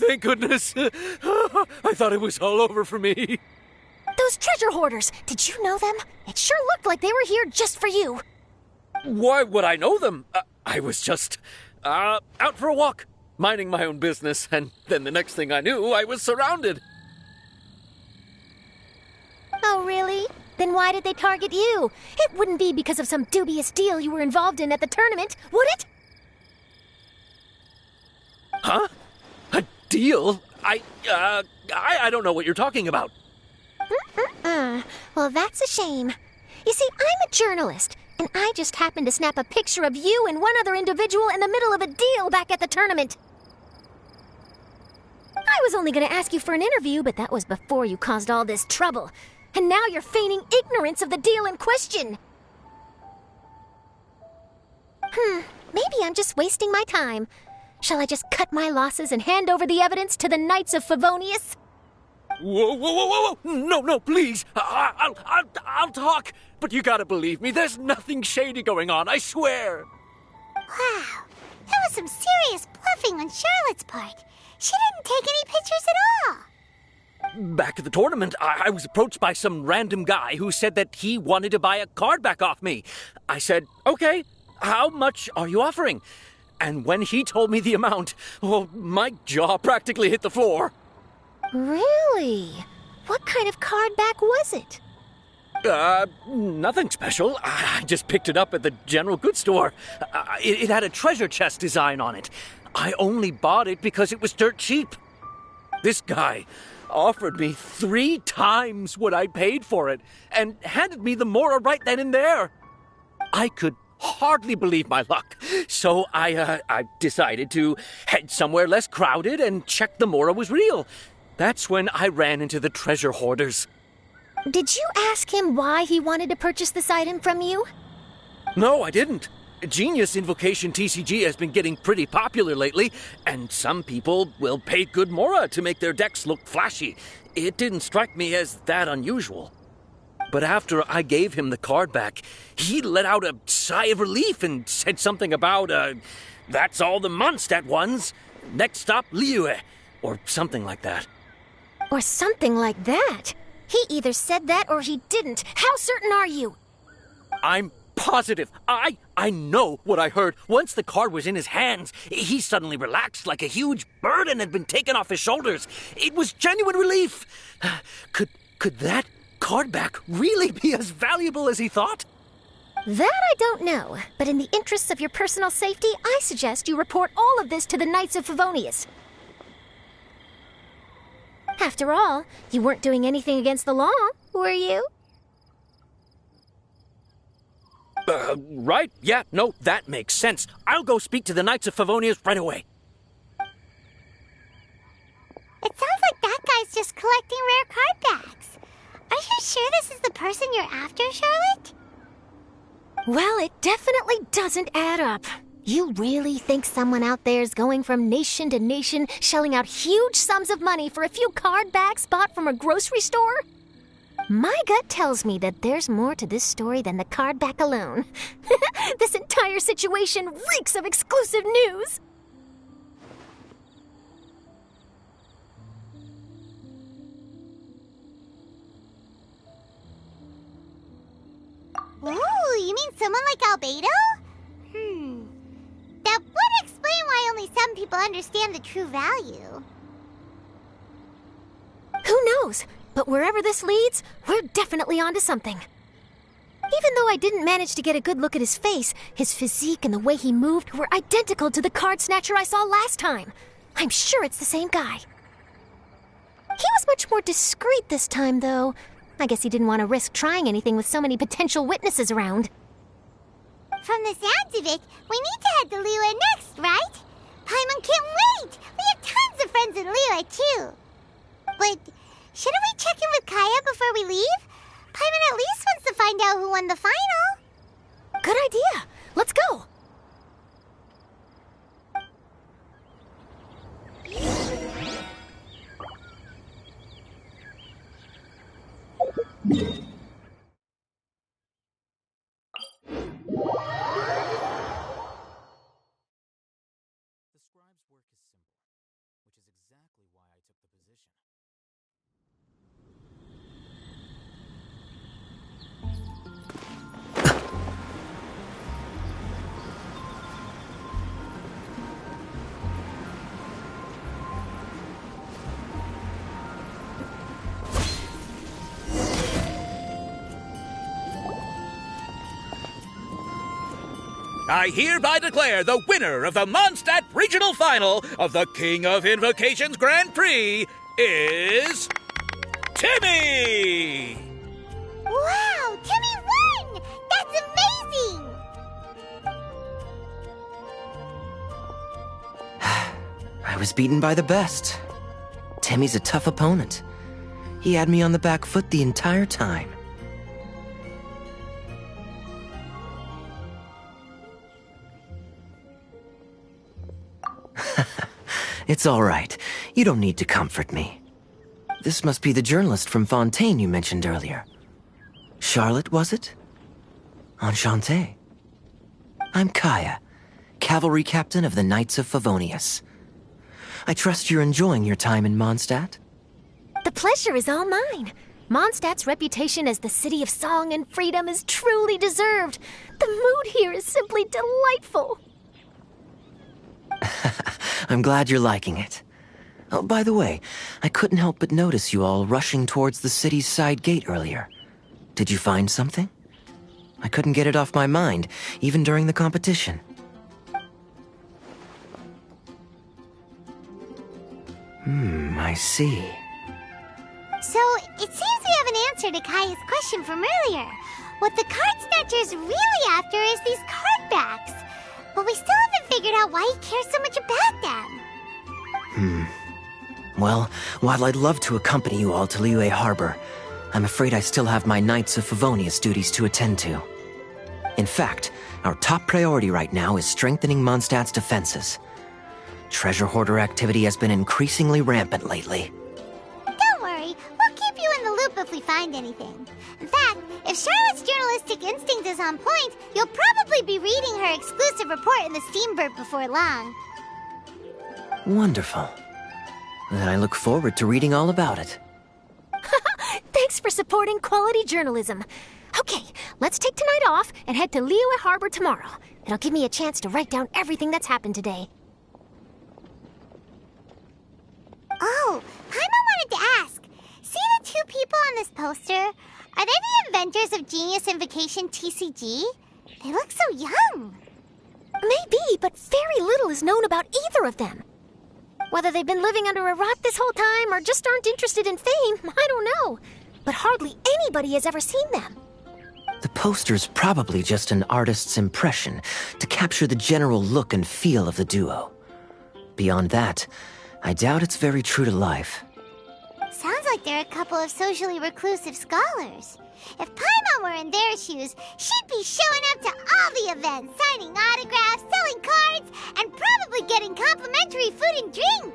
thank goodness. I thought it was all over for me. Those treasure hoarders, did you know them? It sure looked like they were here just for you. Why would I know them? I was just out for a walk, minding my own business, and then the next thing I knew, I was surrounded. Oh, really? Then why did they target you? It wouldn't be because of some dubious deal you were involved in at the tournament, would it? Huh? A deal? I don't know what you're talking about. Well, that's a shame. You see, I'm a journalist, and I just happened to snap a picture of you and one other individual in the middle of a deal back at the tournament. I was only going to ask you for an interview, but that was before you caused all this trouble. And now you're feigning ignorance of the deal in question. Maybe I'm just wasting my time. Shall I just cut my losses and hand over the evidence to the Knights of ƑөÚыω? Whoa. No, please. I'll talk. But you gotta believe me, there's nothing shady going on, I swear. Wow, that was some serious bluffing on Charlotte's part. She didn't take any pictures at all. Back at the tournament, I was approached by some random guy who said that he wanted to buy a card back off me. I said, okay, how much are you offering? And when he told me the amount, oh, my jaw practically hit the floor. Really? What kind of card back was it? Nothing special. I just picked it up at the general goods store. It had a treasure chest design on it. I only bought it because it was dirt cheap. This guy offered me 3 times what I paid for it and handed me the Mora right then and there. I could hardly believe my luck, so I decided to head somewhere less crowded and check the Mora was real. That's when I ran into the treasure hoarders. Did you ask him why he wanted to purchase this item from you? No, I didn't. Genius Invocation TCG has been getting pretty popular lately, and some people will pay good Mora to make their decks look flashy. It didn't strike me as that unusual. But after I gave him the card back, he let out a sigh of relief and said something about, that's all the Mondstadt ones. Next stop, ƑөÚыö, or something like that. Or something like that? He either said that or he didn't. How certain are you? I'm positive. I know what I heard. Once the card was in his hands, he suddenly relaxed like a huge burden had been taken off his shoulders. It was genuine relief. Could that card back really be as valuable as he thought? That I don't know, but in the interests of your personal safety, I suggest you report all of this to the Knights of ƑөÚыω. After all, you weren't doing anything against the law, were you? Right. Yeah, no, that makes sense. I'll go speak to the Knights of ƑөÚыω right away. It sounds like that guy's just collecting rare card backs. Are you sure this is the person you're after, Charlotte? Well, it definitely doesn't add up. You really think someone out there's going from nation to nation, shelling out huge sums of money for a few card backs bought from a grocery store? My gut tells me that there's more to this story than the card back alone. This entire situation reeks of exclusive news! Ooh, you mean someone like Albedo? That would explain why only some people understand the true value. Who knows? But wherever this leads, we're definitely onto something. Even though I didn't manage to get a good look at his face, his physique and the way he moved were identical to the card snatcher I saw last time. I'm sure it's the same guy. He was much more discreet this time, though. I guess he didn't want to risk trying anything with so many potential witnesses around. From the sounds of it, we need to head to ƑөÚыö next, right? Paimon can't wait! We have tons of friends in ƑөÚыö, too. But shouldn't we check in with Kaya before we leave? Paimon at least wants to find out who won the final. Good idea. Let's go. which is exactly why I took the position. I hereby declare the winner of the Mondstadt Regional Final of the King of Invocations Grand Prix is... Timmy! Wow, Timmy won! That's amazing! I was beaten by the best. Timmy's a tough opponent. He had me on the back foot the entire time. It's all right. You don't need to comfort me. This must be the journalist from Fontaine you mentioned earlier. Charlotte, was it? Enchanté. I'm Kaya, cavalry captain of the Knights of Favonius. I trust you're enjoying your time in Mondstadt? The pleasure is all mine. Mondstadt's reputation as the city of song and freedom is truly deserved. The mood here is simply delightful. I'm glad you're liking it. Oh, by the way, I couldn't help but notice you all rushing towards the city's side gate earlier. Did you find something? I couldn't get it off my mind, even during the competition. I see. So, it seems we have an answer to Kaya's question from earlier. What the card snatcher's really after is these card backs. But we still haven't figured out why he cares so much about them. Well, while I'd love to accompany you all to Liyue Harbor, I'm afraid I still have my Knights of Favonius duties to attend to. In fact, our top priority right now is strengthening Mondstadt's defenses. Treasure hoarder activity has been increasingly rampant lately. Don't worry, we'll keep you in the loop if we find anything. In fact, if Charlotte's journalistic instinct is on point, you'll probably be reading her exclusive report in the Steambird before long. Wonderful. Then I look forward to reading all about it. Thanks for supporting quality journalism. Okay, let's take tonight off and head to Liyue Harbor tomorrow. It'll give me a chance to write down everything that's happened today. Oh, Paimon wanted to ask. See the two people on this poster? Are they the inventors of Genius Invocation TCG? They look so young. Maybe, but very little is known about either of them. Whether they've been living under a rock this whole time or just aren't interested in fame, I don't know. But hardly anybody has ever seen them. The poster's probably just an artist's impression to capture the general look and feel of the duo. Beyond that, I doubt it's very true to life. Sounds like they're a couple of socially reclusive scholars. If Paimon were in their shoes, she'd be showing up to all the events, signing autographs, selling cards, and probably getting complimentary food and drink.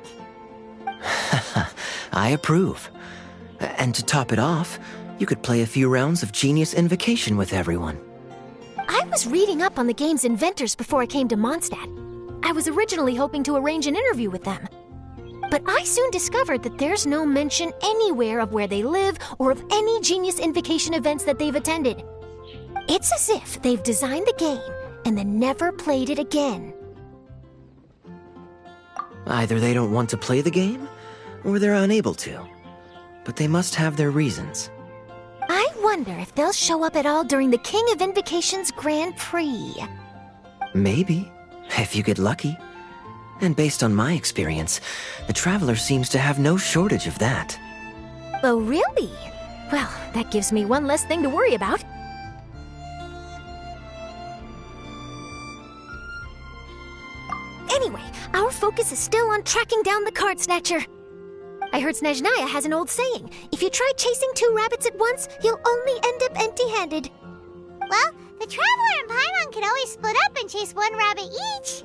I approve. And to top it off, you could play a few rounds of Genius Invocation with everyone. I was reading up on the game's inventors before I came to Mondstadt. I was originally hoping to arrange an interview with them. But I soon discovered that there's no mention anywhere of where they live or of any Genius Invocation events that they've attended. It's as if they've designed the game and then never played it again. Either they don't want to play the game, or they're unable to. But they must have their reasons. I wonder if they'll show up at all during the King of Invocation's Grand Prix. Maybe, if you get lucky. And based on my experience, the Traveler seems to have no shortage of that. Oh, really? Well, that gives me one less thing to worry about. Anyway, our focus is still on tracking down the card snatcher. I heard Snezhnaya has an old saying, if you try chasing two rabbits at once, you'll only end up empty-handed. Well, the Traveler and Paimon can always split up and chase one rabbit each.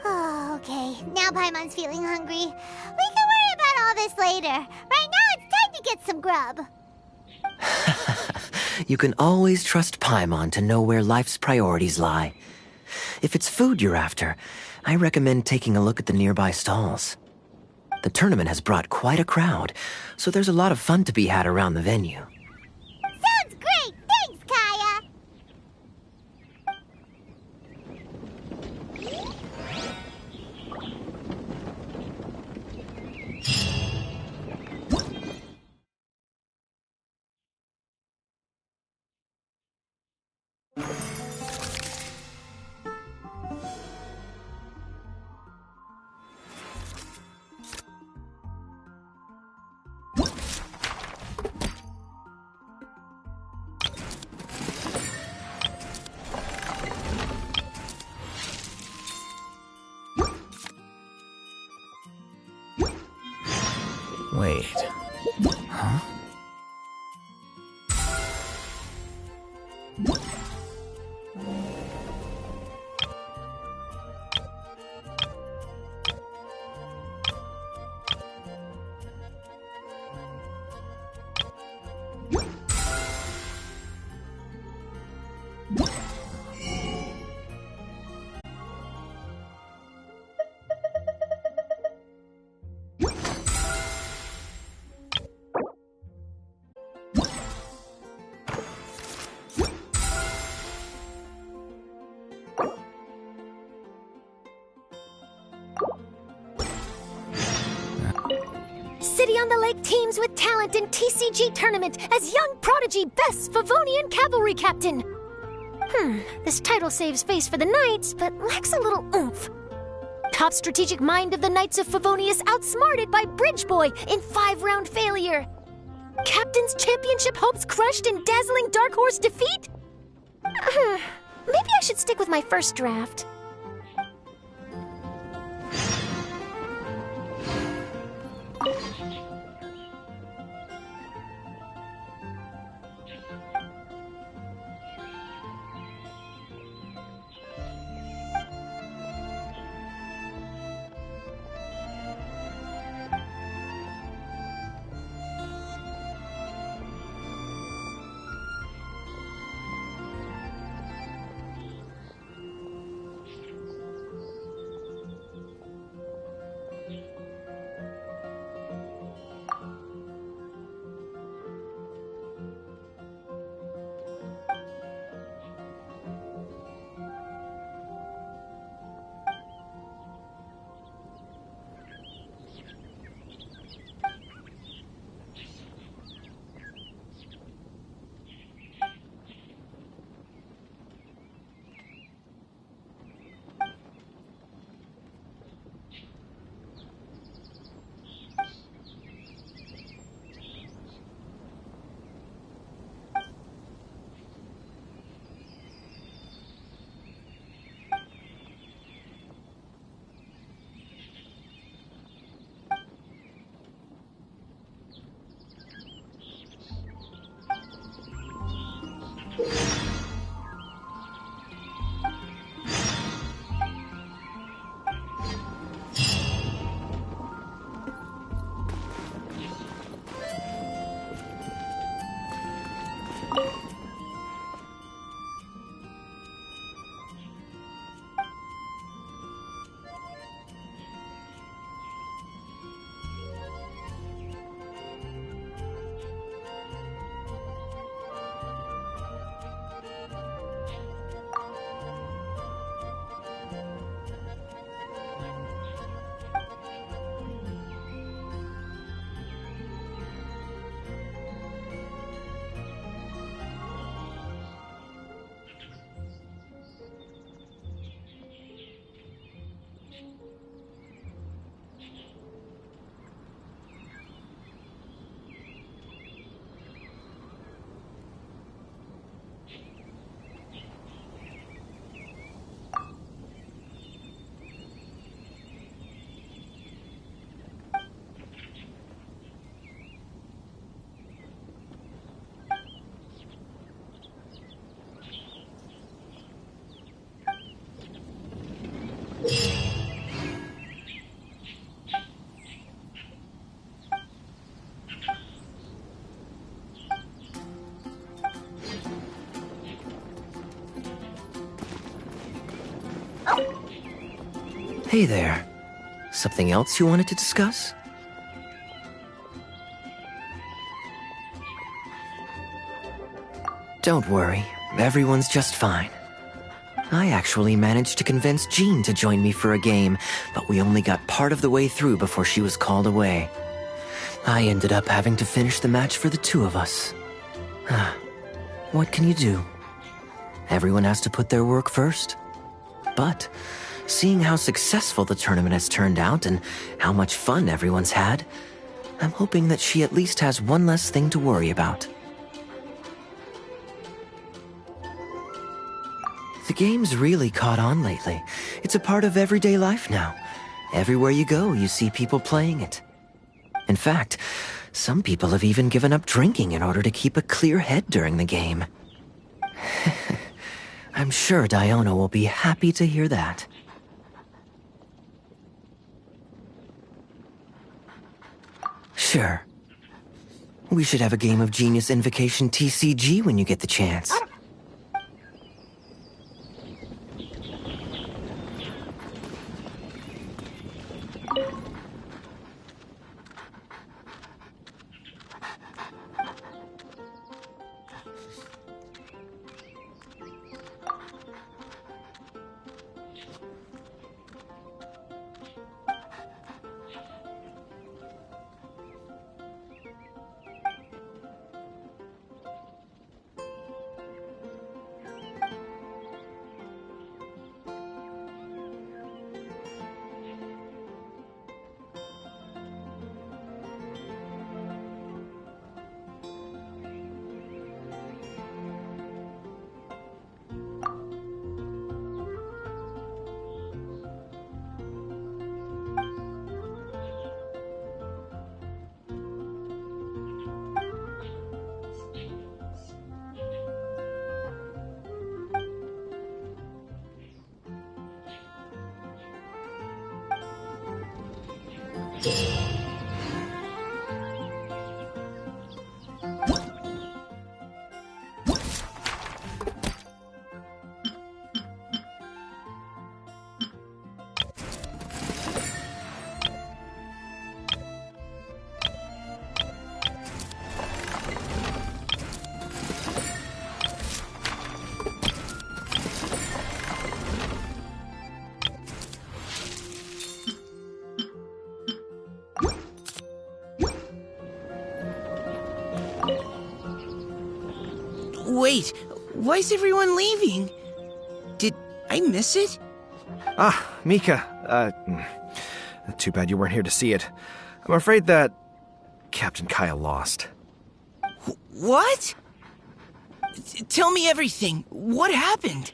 Oh, okay. Now Paimon's feeling hungry. We can worry about all this later. Right now, it's time to get some grub. You can always trust Paimon to know where life's priorities lie. If it's food you're after, I recommend taking a look at the nearby stalls. The tournament has brought quite a crowd, so there's a lot of fun to be had around the venue. Sounds great! Thanks, Kaya! Wait. Huh? City on the Lake teams with talent in TCG tournament as young prodigy best Favonian cavalry captain. This title saves face for the Knights, but lacks a little oomph. Top strategic mind of the Knights of Favonius outsmarted by Bridge Boy in 5-round failure. Captain's championship hopes crushed in dazzling Dark Horse defeat? Maybe I should stick with my first draft. Hey there. Something else you wanted to discuss? Don't worry, everyone's just fine. I actually managed to convince Jean to join me for a game, but we only got part of the way through before she was called away. I ended up having to finish the match for the two of us. What can you do? Everyone has to put their work first. But, seeing how successful the tournament has turned out and how much fun everyone's had, I'm hoping that she at least has one less thing to worry about. The game's really caught on lately. It's a part of everyday life now. Everywhere you go, you see people playing it. In fact, some people have even given up drinking in order to keep a clear head during the game. I'm sure Diona will be happy to hear that. Sure. We should have a game of Genius Invocation TCG when you get the chance. Wait, why is everyone leaving? Did I miss it? Ah, Mika. Too bad you weren't here to see it. I'm afraid that Captain Kaya lost. What? Tell me everything. What happened?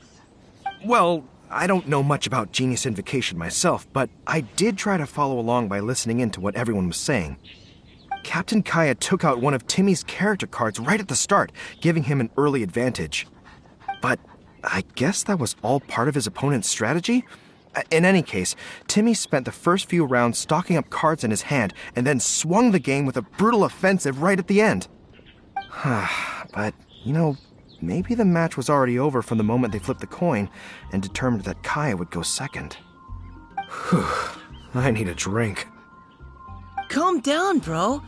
Well, I don't know much about Genius Invocation myself, but I did try to follow along by listening in to what everyone was saying. Captain Kaya took out one of Timmy's character cards right at the start, giving him an early advantage. But I guess that was all part of his opponent's strategy? In any case, Timmy spent the first few rounds stocking up cards in his hand and then swung the game with a brutal offensive right at the end. But, you know, maybe the match was already over from the moment they flipped the coin and determined that Kaya would go second. Whew, I need a drink. Calm down, bro.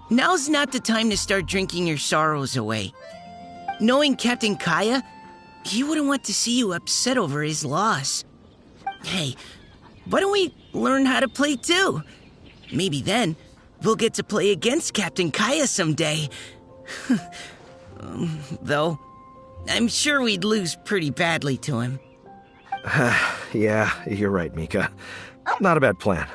Now's not the time to start drinking your sorrows away. Knowing Captain Kaya, he wouldn't want to see you upset over his loss. Hey, why don't we learn how to play too? Maybe then we'll get to play against Captain Kaya someday. Though, I'm sure we'd lose pretty badly to him. Yeah, you're right, Mika. Not a bad plan.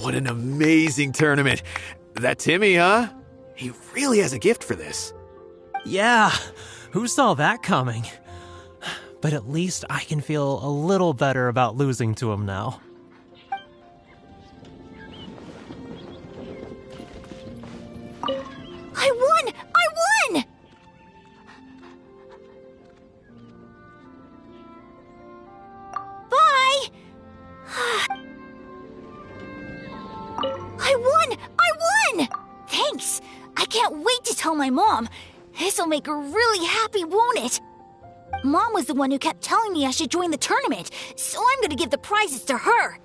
What an amazing tournament. That Timmy, huh? He really has a gift for this. Yeah, who saw that coming? But at least I can feel a little better about losing to him now. I won! I won! Bye! I won! I won! Thanks! I can't wait to tell my mom. This'll make her really happy, won't it? Mom was the one who kept telling me I should join the tournament, so I'm gonna give the prizes to her.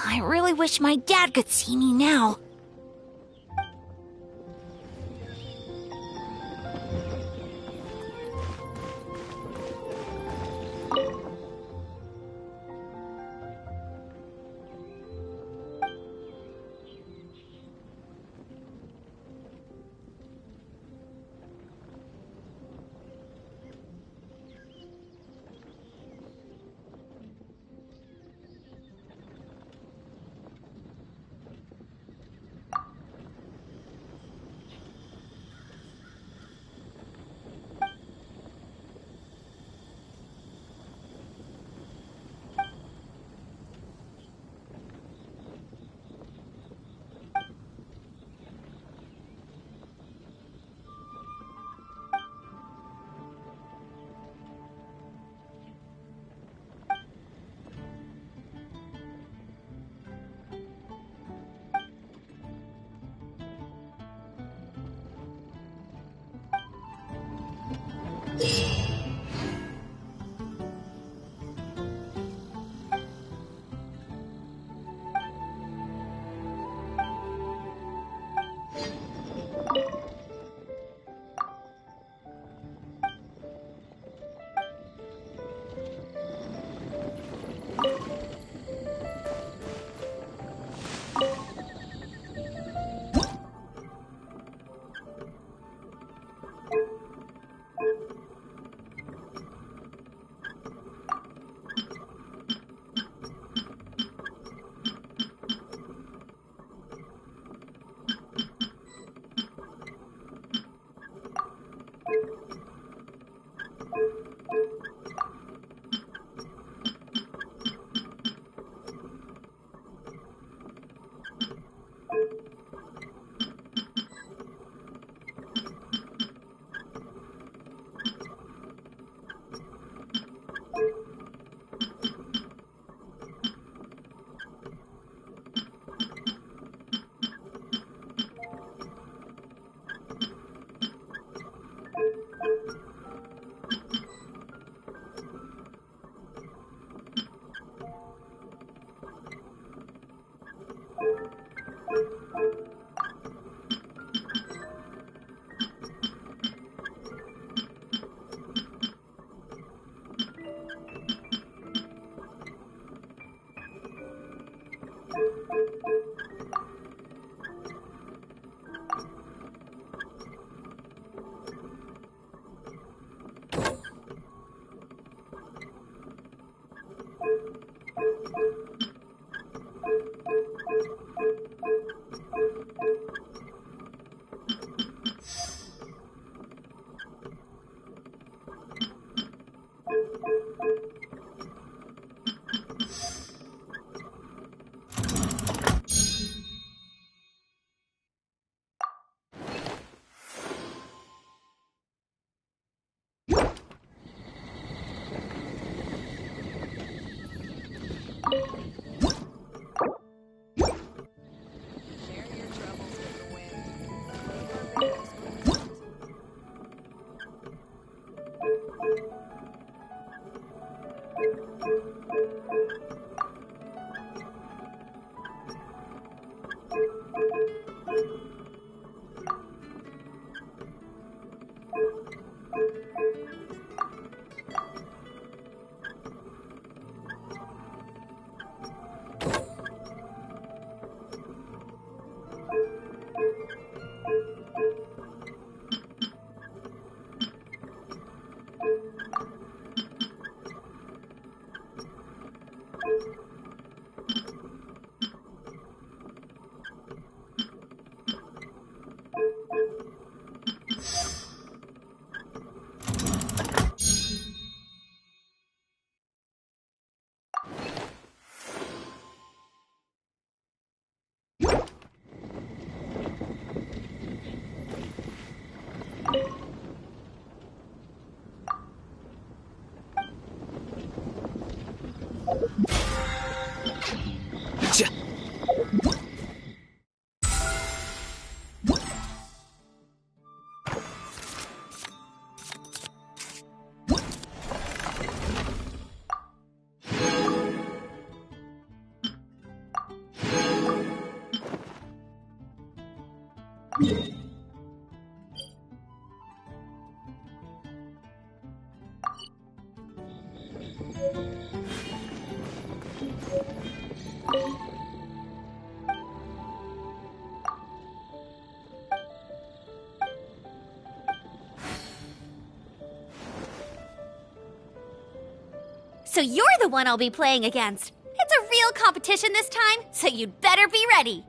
I really wish my dad could see me now. So you're the one I'll be playing against. It's a real competition this time, so you'd better be ready.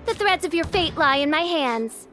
The threads of your fate lie in my hands.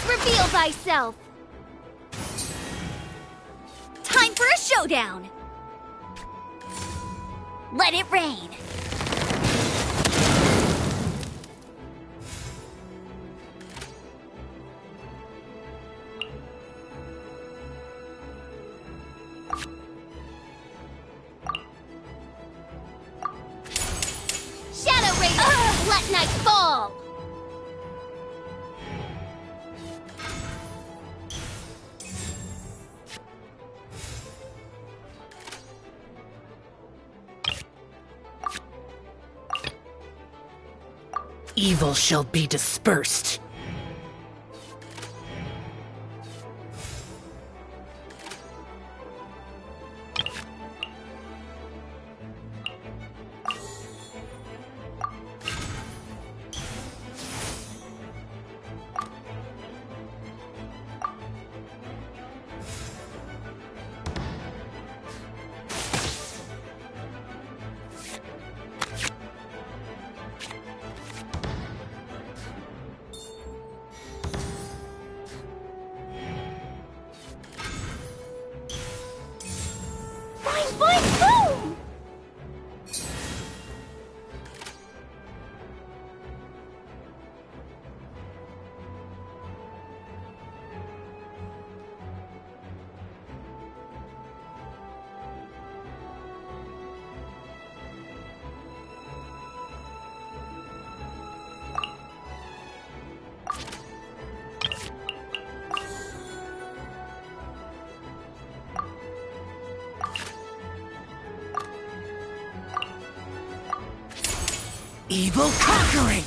Reveal thyself! Time for a showdown! Let it rain! Shadow Raider! Let night fall! Evil shall be dispersed. Boom! Evil conquering!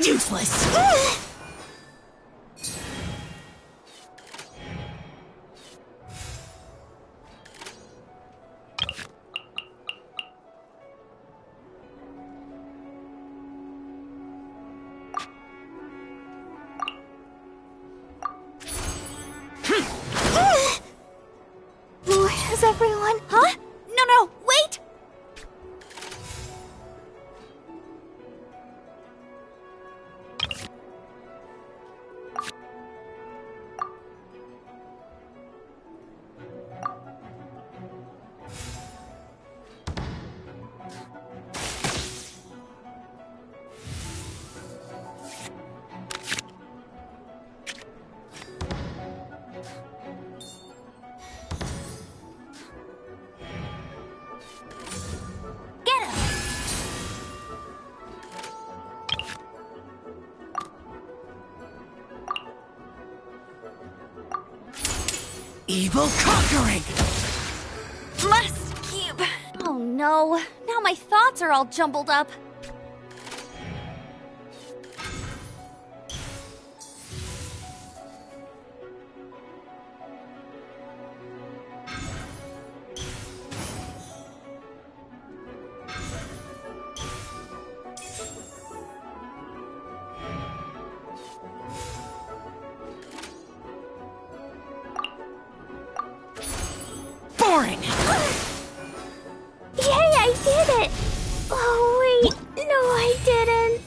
Useless. Where's everyone? Huh? No, wait! Evil conquering! Must keep. Oh no, now my thoughts are all jumbled up. Boring! Yay, I did it! Oh, wait. No, I didn't.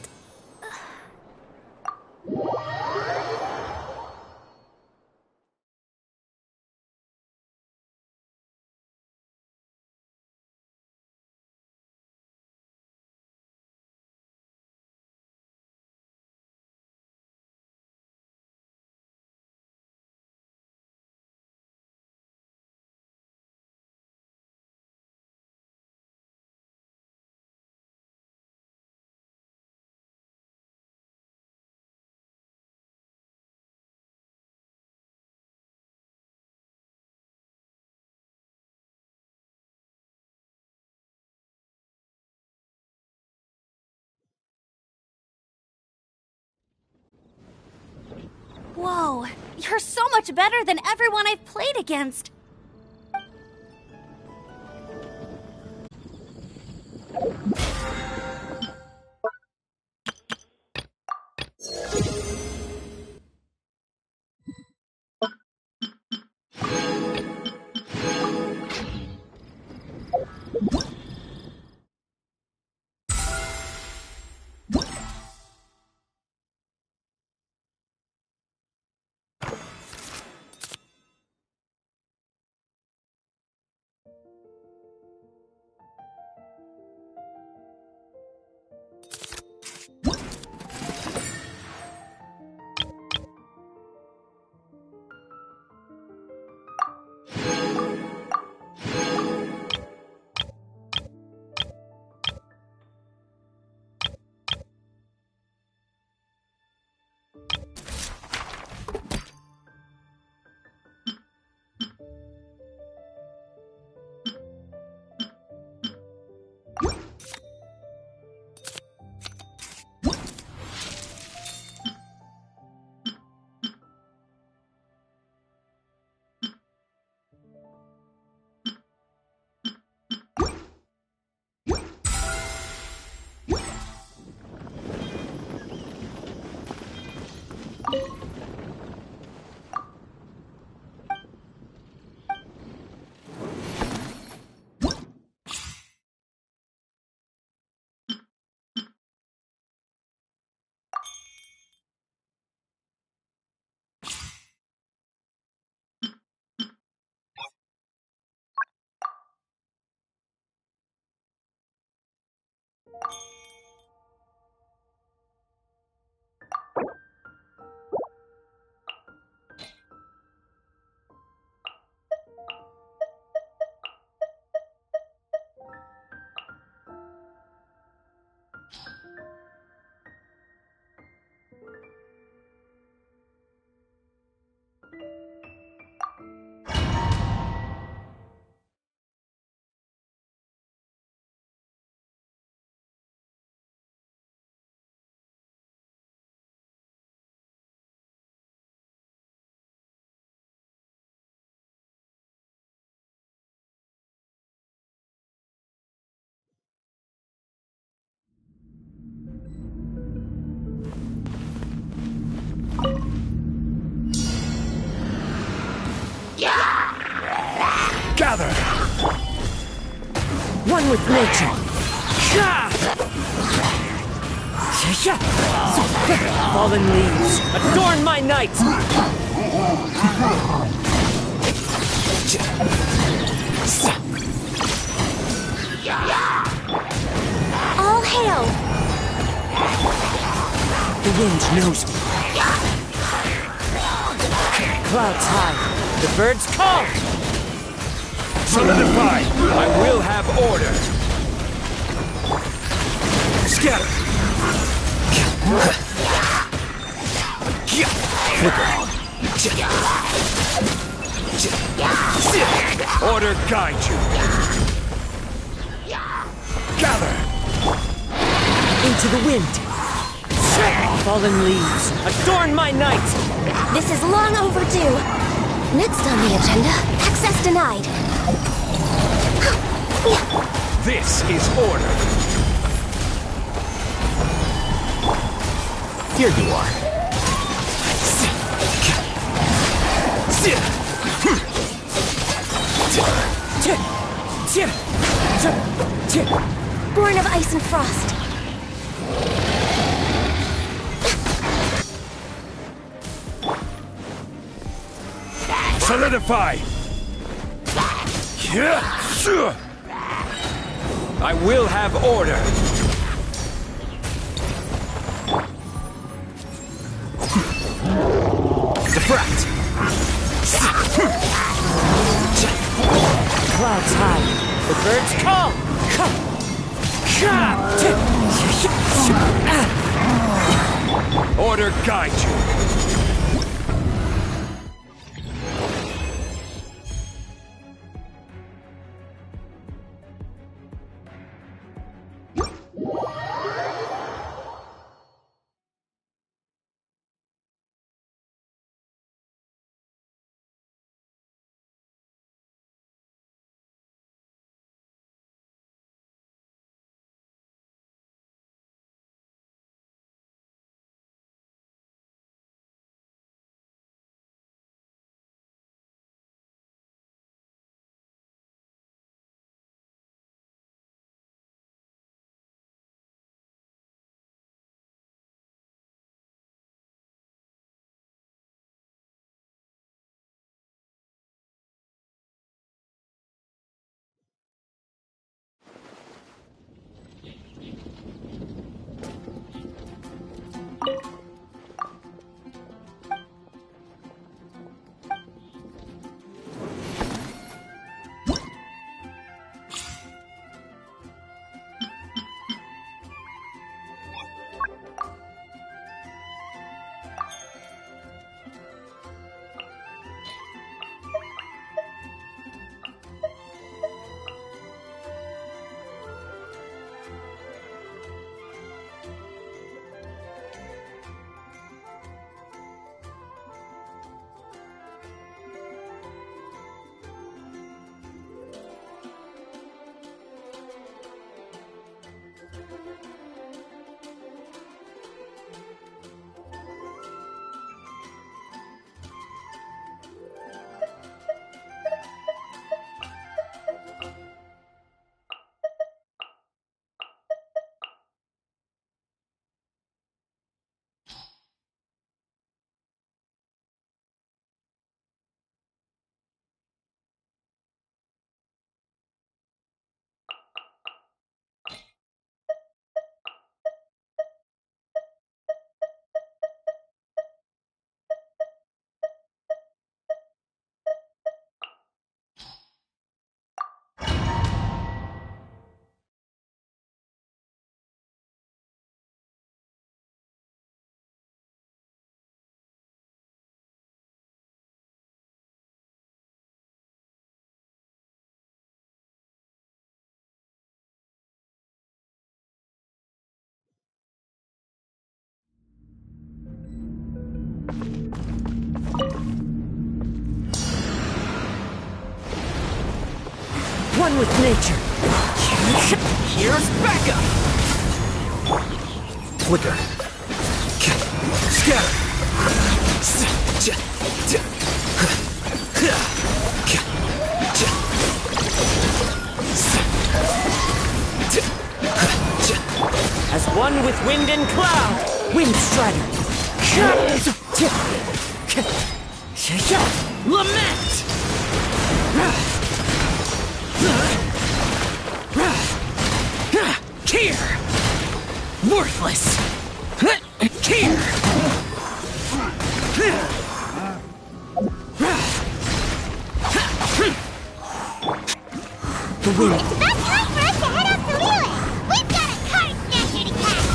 Whoa, you're so much better than everyone I've played against. One with nature. Fallen leaves, adorn my night! All hail! The wind knows me. Clouds high, the birds call! Solidify! I will have order! Scatter! Order guide you! Gather! Into the wind! Fallen leaves, adorn my night! This is long overdue. Next on the agenda, access denied. This is order! Here you are. Born of ice and frost. Solidify! I will have order! Defract! Clouds high, the birds call! Order guide you! One with nature. Here's Becca! Flicker. Scatter. one with wind and cloud. Wind Strider. Lament. Here. Worthless. Here. The wind. It's about time for us to head out to Liyue. We've got a card snatcher to catch.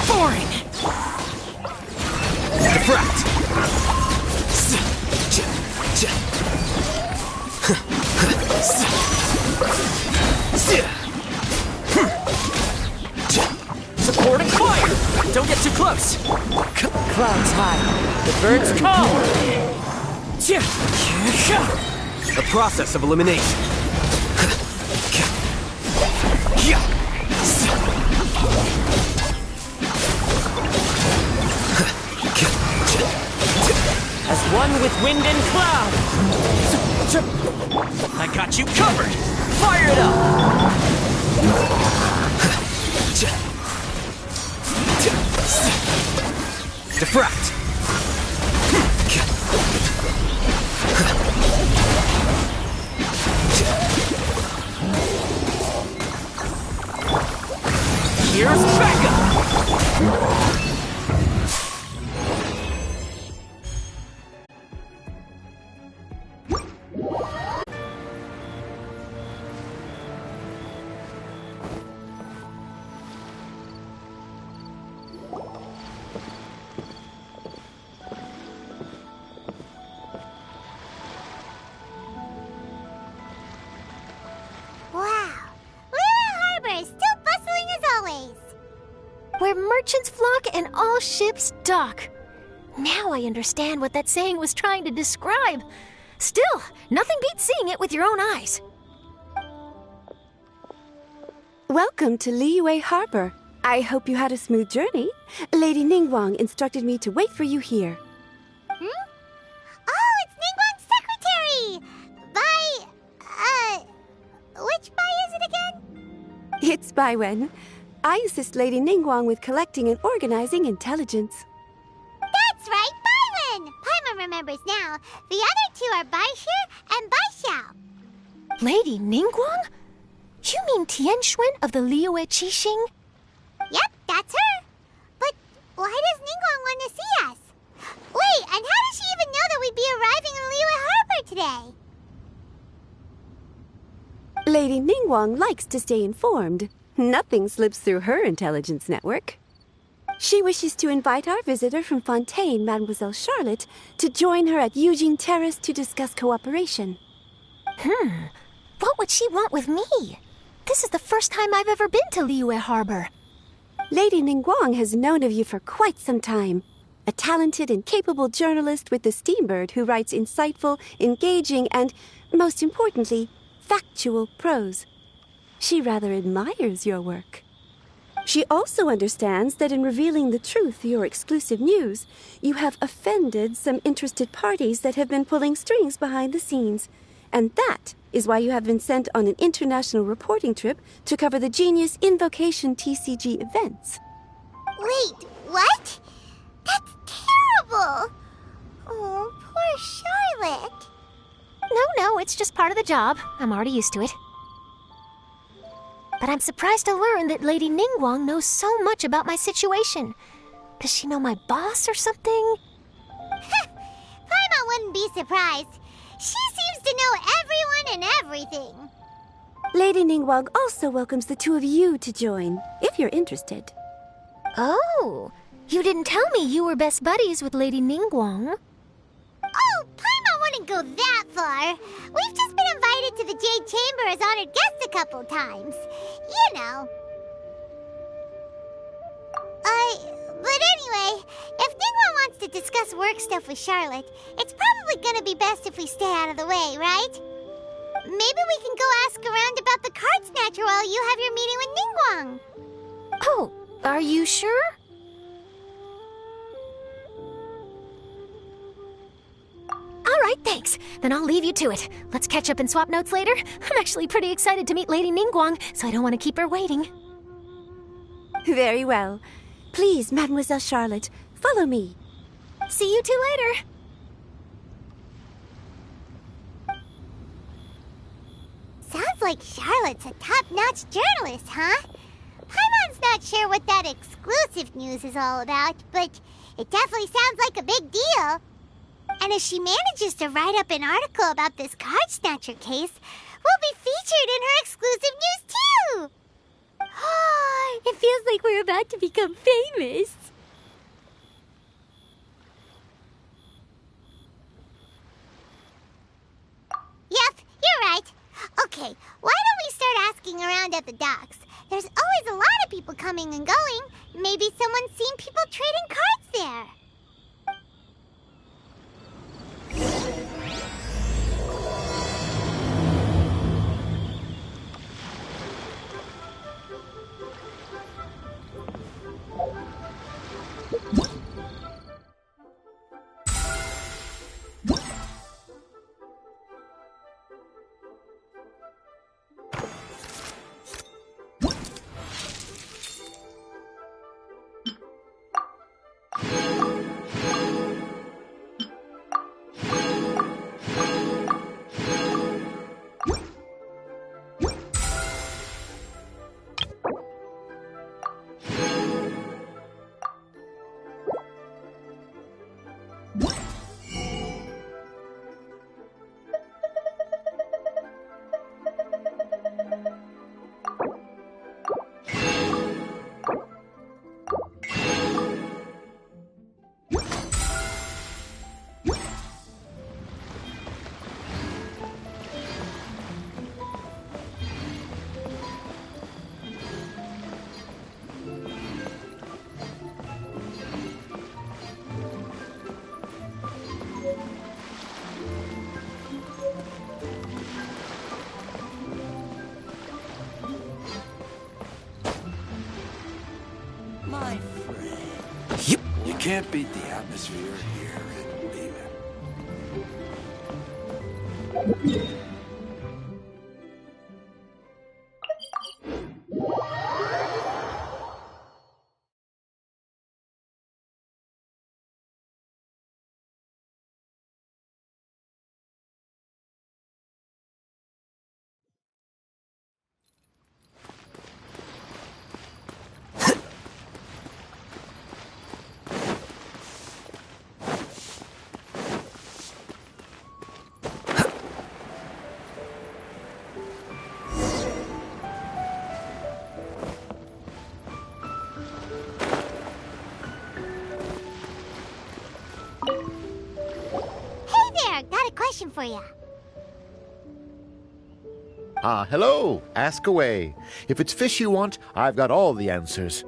Boring. Defract. Supporting fire. Don't get too close. Clouds high. The birds call. A process of elimination. As one with wind and cloud. I got you covered. Fire it up. Defract. Here's backup! Where merchants flock and all ships dock. Now I understand what that saying was trying to describe. Still, nothing beats seeing it with your own eyes. Welcome to Liyue Harbor. I hope you had a smooth journey. Lady Ningguang instructed me to wait for you here. Hmm? Oh, it's Ningguang's secretary! Which Bai is it again? It's Baiwen. I assist Lady Ningguang with collecting and organizing intelligence. That's right, Baiwen! Paimon remembers now. The other two are Baishir and Baishao. Lady Ningguang? You mean Tianxuan of the Liyue Qixing? Yep, that's her. But why does Ningguang want to see us? Wait, and how does she even know that we'd be arriving in Liyue Harbor today? Lady Ningguang likes to stay informed. Nothing slips through her intelligence network. She wishes to invite our visitor from Fontaine, Mademoiselle Charlotte, to join her at Eugene Terrace to discuss cooperation. What would she want with me? This is the first time I've ever been to Liyue Harbor. Lady Ningguang has known of you for quite some time. A talented and capable journalist with the Steambird who writes insightful, engaging, and, most importantly, factual prose. She rather admires your work. She also understands that in revealing the truth, your exclusive news, you have offended some interested parties that have been pulling strings behind the scenes. And that is why you have been sent on an international reporting trip to cover the Genius Invocation TCG events. Wait, what? That's terrible! Oh, poor Charlotte. No, it's just part of the job. I'm already used to it. But I'm surprised to learn that Lady Ningguang knows so much about my situation. Does she know my boss or something? Paimon wouldn't be surprised. She seems to know everyone and everything. Lady Ningguang also welcomes the two of you to join, if you're interested. Oh, you didn't tell me you were best buddies with Lady Ningguang. Oh, Paimon wouldn't go that far. We've just been invited to the Jade Chamber as honored guests a couple times. You know. But anyway, if Ningguang wants to discuss work stuff with Charlotte, it's probably gonna be best if we stay out of the way, right? Maybe we can go ask around about the card snatcher while you have your meeting with Ningguang. Oh, are you sure? All right, thanks. Then I'll leave you to it. Let's catch up and swap notes later. I'm actually pretty excited to meet Lady Ningguang, so I don't want to keep her waiting. Very well. Please, Mademoiselle Charlotte, follow me. See you two later. Sounds like Charlotte's a top-notch journalist, huh? Paimon's not sure what that exclusive news is all about, but it definitely sounds like a big deal. And if she manages to write up an article about this card snatcher case, we'll be featured in her exclusive news too! It feels like we're about to become famous. Yep, you're right. Okay, why don't we start asking around at the docks? There's always a lot of people coming and going. Maybe someone's seen people trading cards there. My friend. You can't beat the atmosphere here and leave it. For you. Hello. Ask away. If it's fish you want, I've got all the answers.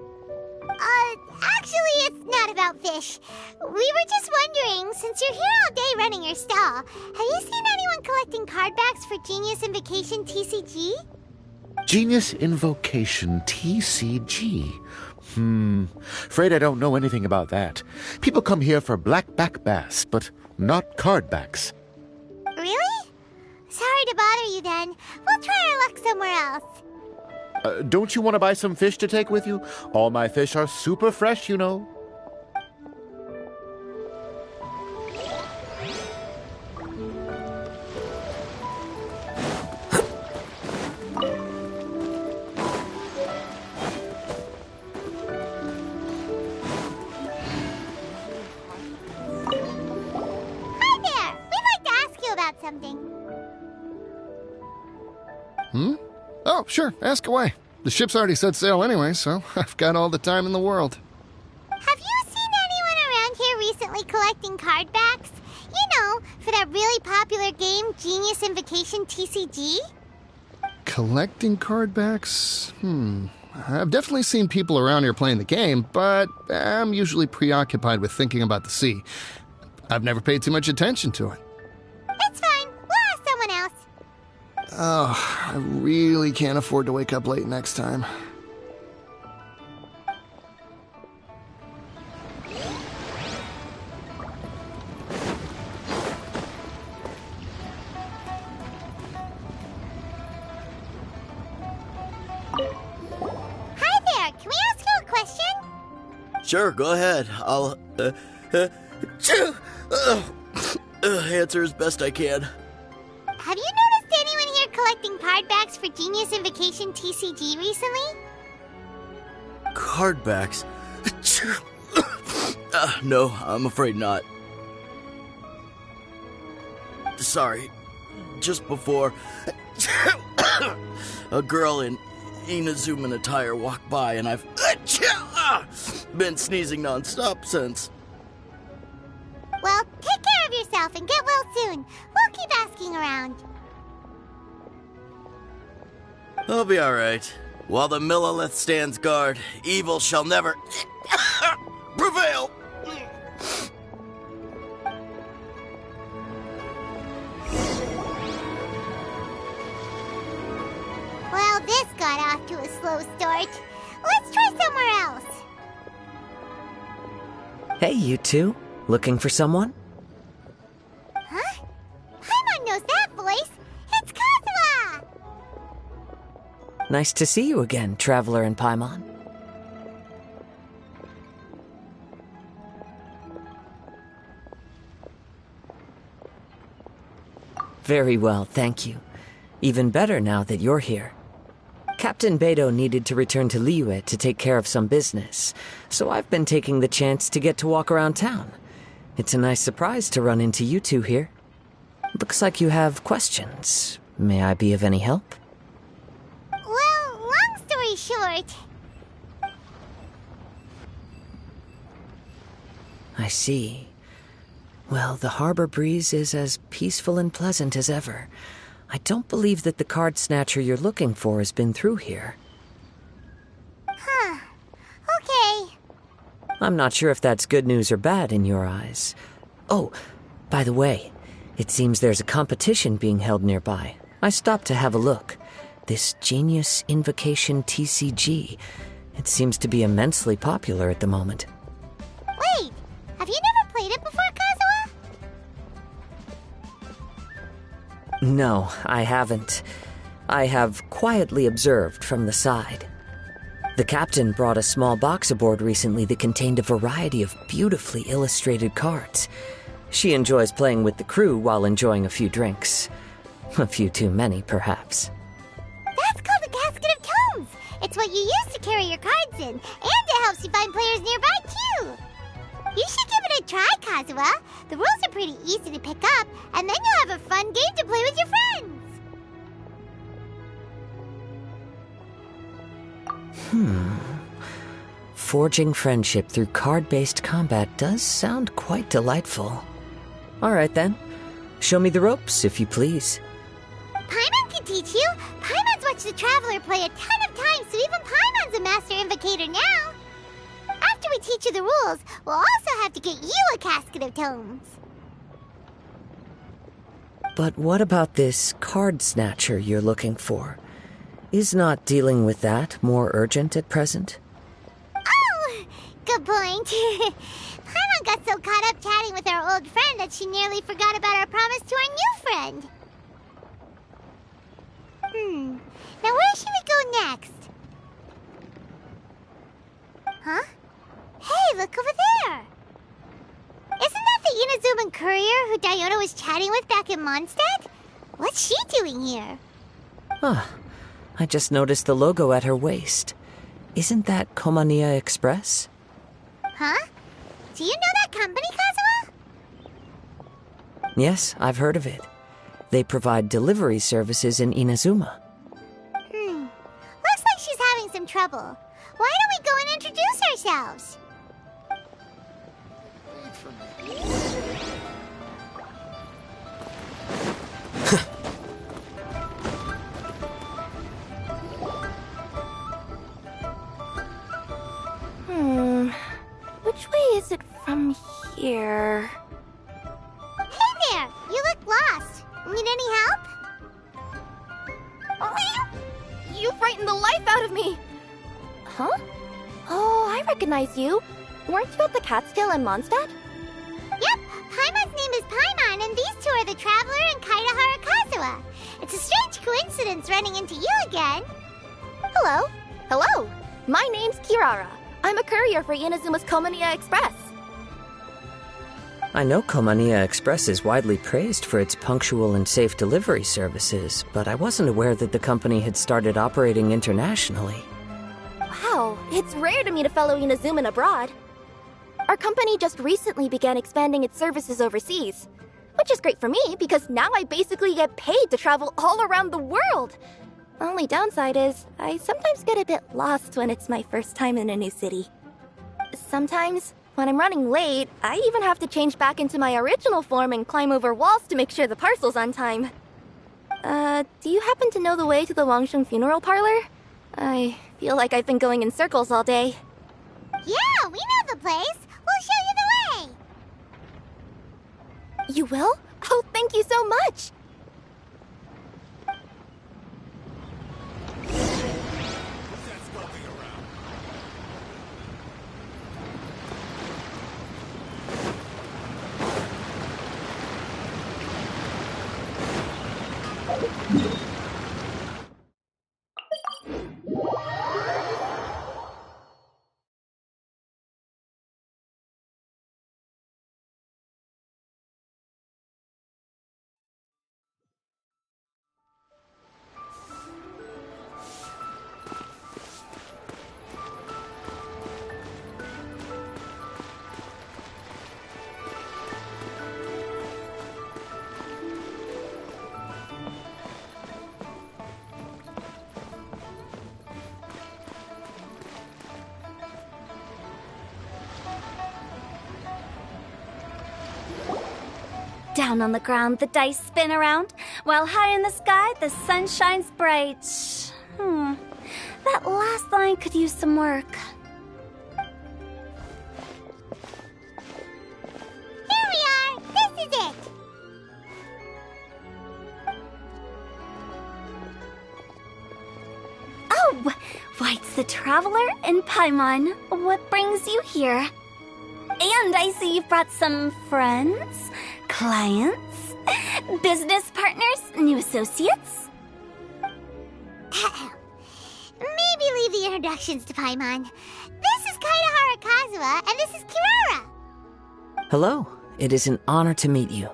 Actually, it's not about fish. We were just wondering, since you're here all day running your stall, have you seen anyone collecting card backs for Genius Invocation TCG? Genius Invocation TCG? Afraid I don't know anything about that. People come here for blackback bass, but not card backs. Really? Sorry to bother you then. We'll try our luck somewhere else. Don't you want to buy some fish to take with you? All my fish are super fresh, you know. Oh, sure, ask away. The ship's already set sail anyway, so I've got all the time in the world. Have you seen anyone around here recently collecting card backs? You know, for that really popular game, Genius Invocation TCG? Collecting card backs? I've definitely seen people around here playing the game, but I'm usually preoccupied with thinking about the sea. I've never paid too much attention to it. It's fine. We'll ask someone else. Oh, I really can't afford to wake up late next time. Sure, go ahead. I'll, answer as best I can. Have you noticed anyone here collecting card backs for Genius Invocation TCG recently? Card backs? No, I'm afraid not. Sorry. Just before, a girl in Inazuman attire walked by, and I've been sneezing non-stop since. Well, take care of yourself and get well soon. We'll keep asking around. I'll be alright. While the Millilith stands guard, evil shall never prevail. Well, this got off to a slow start. Let's try somewhere else. Hey, you two. Looking for someone? Huh? Paimon knows that voice. It's Kazuha! Nice to see you again, Traveler and Paimon. Very well, thank you. Even better now that you're here. Captain Beidou needed to return to Liyue to take care of some business, so I've been taking the chance to get to walk around town. It's a nice surprise to run into you two here. Looks like you have questions. May I be of any help? Well, long story short... I see. Well, the harbor breeze is as peaceful and pleasant as ever. I don't believe that the card snatcher you're looking for has been through here. Huh. Okay. I'm not sure if that's good news or bad in your eyes. Oh, by the way, it seems there's a competition being held nearby. I stopped to have a look. This Genius Invocation TCG. It seems to be immensely popular at the moment. Wait, have you never played it before, Kazuha? No, I haven't. I have quietly observed from the side. The captain brought a small box aboard recently that contained a variety of beautifully illustrated cards. She enjoys playing with the crew while enjoying a few drinks. A few too many, perhaps. That's called a Casket of Tomes. It's what you use to carry your cards in, and it helps you find players nearby, too. You should give it a try, Kazuha. The rules are pretty easy to pick up, and then you'll have a fun game to play with your friends. Forging friendship through card-based combat does sound quite delightful. All right, then. Show me the ropes, if you please. Paimon can teach you. Paimon's watched the Traveler play a ton of times, so even Paimon's a master invocator now. After we teach you the rules, we'll also have to get you a Casket of Tomes. But what about this card snatcher you're looking for? Is not dealing with that more urgent at present? Oh, good point. Paimon got so caught up chatting with our old friend that she nearly forgot about our promise to our new friend. Now where should we go next? Huh? Hey, look over there! Isn't that the Inazuman courier who Diona was chatting with back in Mondstadt? What's she doing here? I just noticed the logo at her waist. Isn't that Komania Express? Huh? Do you know that company, Kazuha? Yes, I've heard of it. They provide delivery services in Inazuma. Looks like she's having some trouble. Why don't we go and introduce ourselves? Which way is it from here? Hey there! You look lost. Need any help? You frightened the life out of me! Huh? Oh, I recognize you. Weren't you at the Catskill in Mondstadt? Yep, Paimon's name is Paimon, and these two are the Traveler and Kaitahara Kazuha. It's a strange coincidence running into you again. Hello. Hello. My name's Kirara. I'm a courier for Inazuma's Komaniya Express. I know Komaniya Express is widely praised for its punctual and safe delivery services, but I wasn't aware that the company had started operating internationally. Wow, it's rare to meet a fellow Inazuman abroad. Our company just recently began expanding its services overseas, which is great for me because now I basically get paid to travel all around the world. Only downside is, I sometimes get a bit lost when it's my first time in a new city. Sometimes, when I'm running late, I even have to change back into my original form and climb over walls to make sure the parcel's on time. Do you happen to know the way to the Wangsheng funeral parlor? I feel like I've been going in circles all day. Yeah, we know the place. We'll show you the way. You will? Oh, thank you so much! Down on the ground, the dice spin around, while high in the sky, the sun shines bright. That last line could use some work. Here we are! This is it! Oh! White's the Traveler and Paimon. What brings you here? And I see you've brought some friends? Clients? Business partners? New associates? Maybe leave the introductions to Paimon. This is Kaedehara Kazuha, and this is Kirara. Hello. It is an honor to meet you.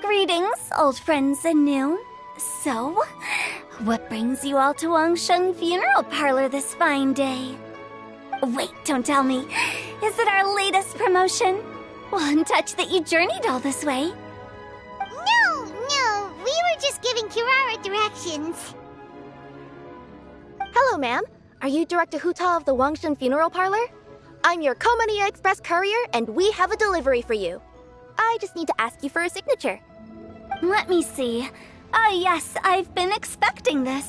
Greetings, old friends and new. So, what brings you all to Wangsheng Funeral Parlor this fine day? Wait, don't tell me. Is it our latest promotion? One touch that you journeyed all this way. No, we were just giving Kirara directions. Hello, ma'am. Are you Director Huta of the Wangsheng Funeral Parlor? I'm your Komaniya Express courier, and we have a delivery for you. I just need to ask you for a signature. Let me see. Ah, yes, I've been expecting this.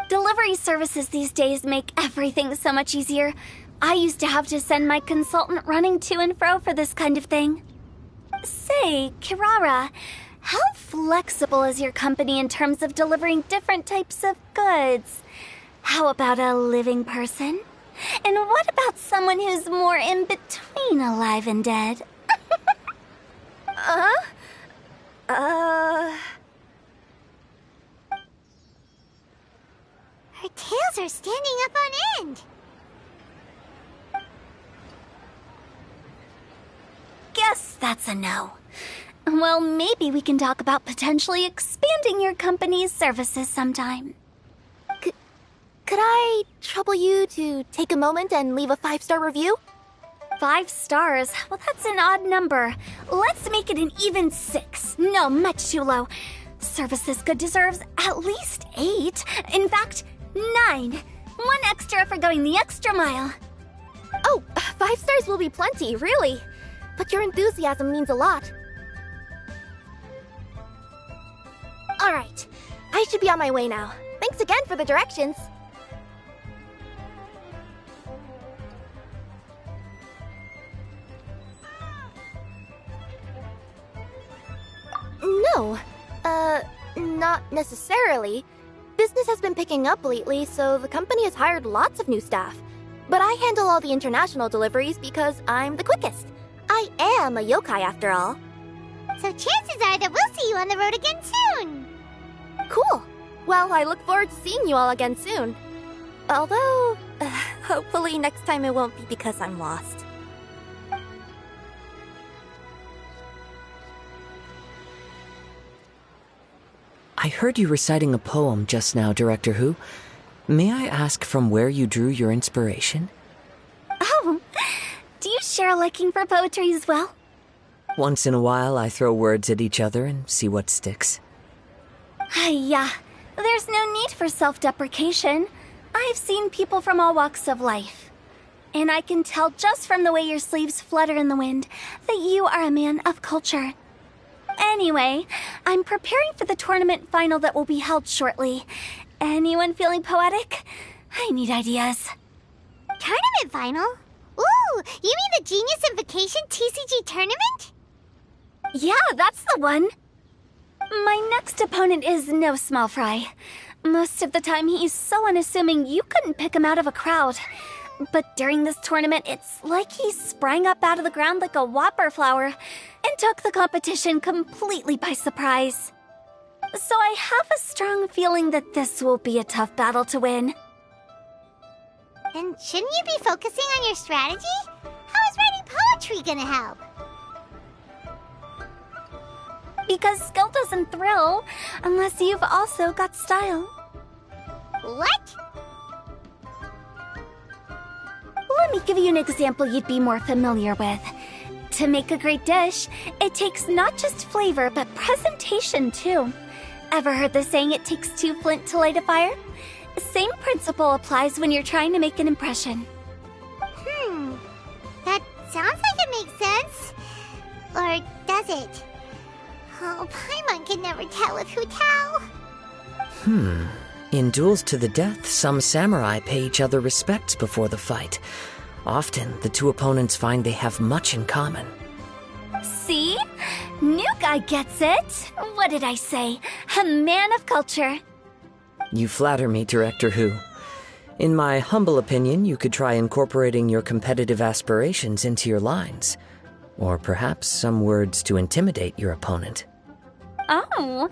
Delivery services these days make everything so much easier. I used to have to send my consultant running to and fro for this kind of thing. Say, Kirara, how flexible is your company in terms of delivering different types of goods? How about a living person? And what about someone who's more in between alive and dead? Her tails are standing up on end. Guess that's a no. Well, maybe we can talk about potentially expanding your company's services sometime. Could I trouble you to take a moment and leave a 5-star review? 5 stars? Well, that's an odd number. Let's make it an even 6. No, much too low. Service this good deserves at least 8. In fact, 9. 1 extra for going the extra mile. Oh, 5 stars will be plenty, really. But your enthusiasm means a lot. Alright, I should be on my way now. Thanks again for the directions. No, not necessarily. Business has been picking up lately, so the company has hired lots of new staff. But I handle all the international deliveries because I'm the quickest. I am a yokai after all. So chances are that we'll see you on the road again soon. Cool. Well, I look forward to seeing you all again soon. Although, hopefully next time it won't be because I'm lost. I heard you reciting a poem just now, Director Hu. May I ask from where you drew your inspiration? Oh, do you share a liking for poetry as well? Once in a while, I throw words at each other and see what sticks. Yeah, there's no need for self-deprecation. I've seen people from all walks of life. And I can tell just from the way your sleeves flutter in the wind that you are a man of culture. Anyway, I'm preparing for the tournament final that will be held shortly. Anyone feeling poetic? I need ideas. Tournament final? Ooh, you mean the Genius Invocation TCG tournament? Yeah, that's the one. My next opponent is no small fry. Most of the time he's so unassuming you couldn't pick him out of a crowd. But during this tournament, it's like he sprang up out of the ground like a whopper flower and took the competition completely by surprise. So I have a strong feeling that this will be a tough battle to win. Then shouldn't you be focusing on your strategy? How is writing poetry gonna help? Because skill doesn't thrill unless you've also got style. What? Let me give you an example you'd be more familiar with. To make a great dish, it takes not just flavor, but presentation too. Ever heard the saying, it takes two flint to light a fire? Same principle applies when you're trying to make an impression. That sounds like it makes sense. Or does it? Oh, Paimon can never tell with Hu Tao. In duels to the death, some samurai pay each other respects before the fight. Often, the two opponents find they have much in common. See? New guy gets it. What did I say? A man of culture. You flatter me, Director Hu. In my humble opinion, you could try incorporating your competitive aspirations into your lines. Or perhaps some words to intimidate your opponent. Oh,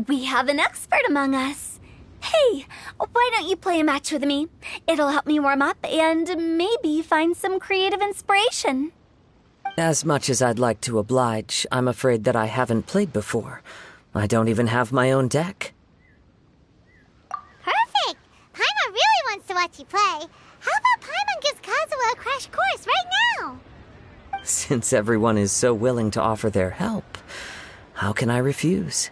we have an expert among us. Hey, why don't you play a match with me? It'll help me warm up and maybe find some creative inspiration. As much as I'd like to oblige, I'm afraid that I haven't played before. I don't even have my own deck. Perfect! Paimon really wants to watch you play. How about Paimon gives Kazuha a crash course right now? Since everyone is so willing to offer their help, how can I refuse?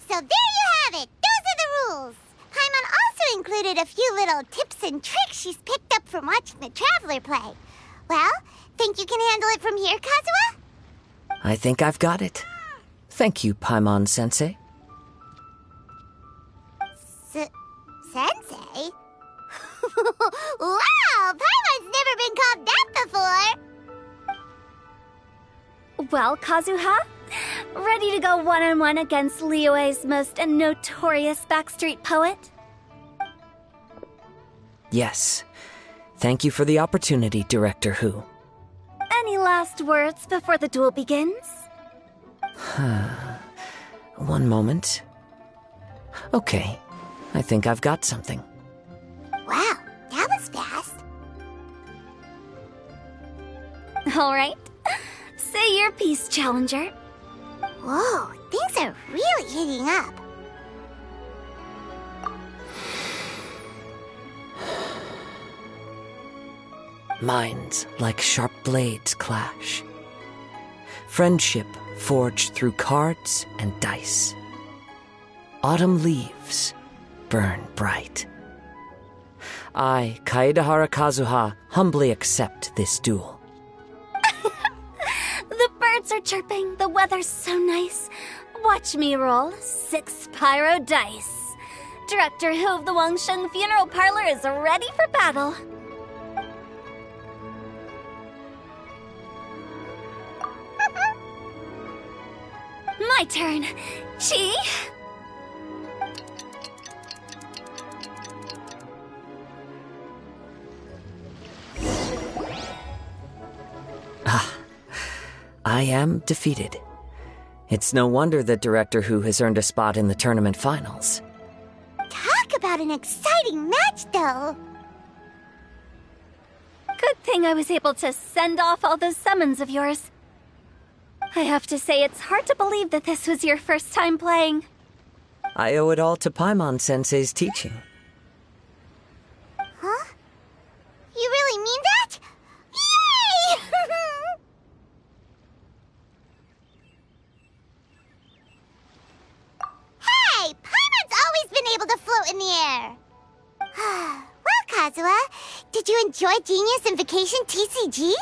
So there you have it! Those are the rules! Paimon also included a few little tips and tricks she's picked up from watching the Traveler play. Well, think you can handle it from here, Kazuha? I think I've got it. Thank you, Paimon-sensei. Sensei? Wow! Paimon's never been called that before! Well, Kazuha, ready to go one-on-one against Liyue's most notorious backstreet poet? Yes. Thank you for the opportunity, Director Hu. Any last words before the duel begins? One moment. Okay. I think I've got something. Wow, that was fast. All right. Say your piece, Challenger. Whoa, things are really heating up. Minds like sharp blades clash. Friendship forged through cards and dice. Autumn leaves burn bright. I, Kaedahara Kazuha, humbly accept this duel. The birds are chirping, the weather's so nice. Watch me roll 6 pyro dice. Director Hu of the Wangsheng Funeral Parlor is ready for battle. My turn. Chi? I am defeated. It's no wonder that Director Hu has earned a spot in the tournament finals. Talk about an exciting match, though. Good thing I was able to send off all those summons of yours. I have to say, it's hard to believe that this was your first time playing. I owe it all to Paimon-sensei's teaching. Huh? You really mean that? Yay! Hey! Paimon's always been able to float in the air! Well, Kazuha, did you enjoy Genius Invocation TCG?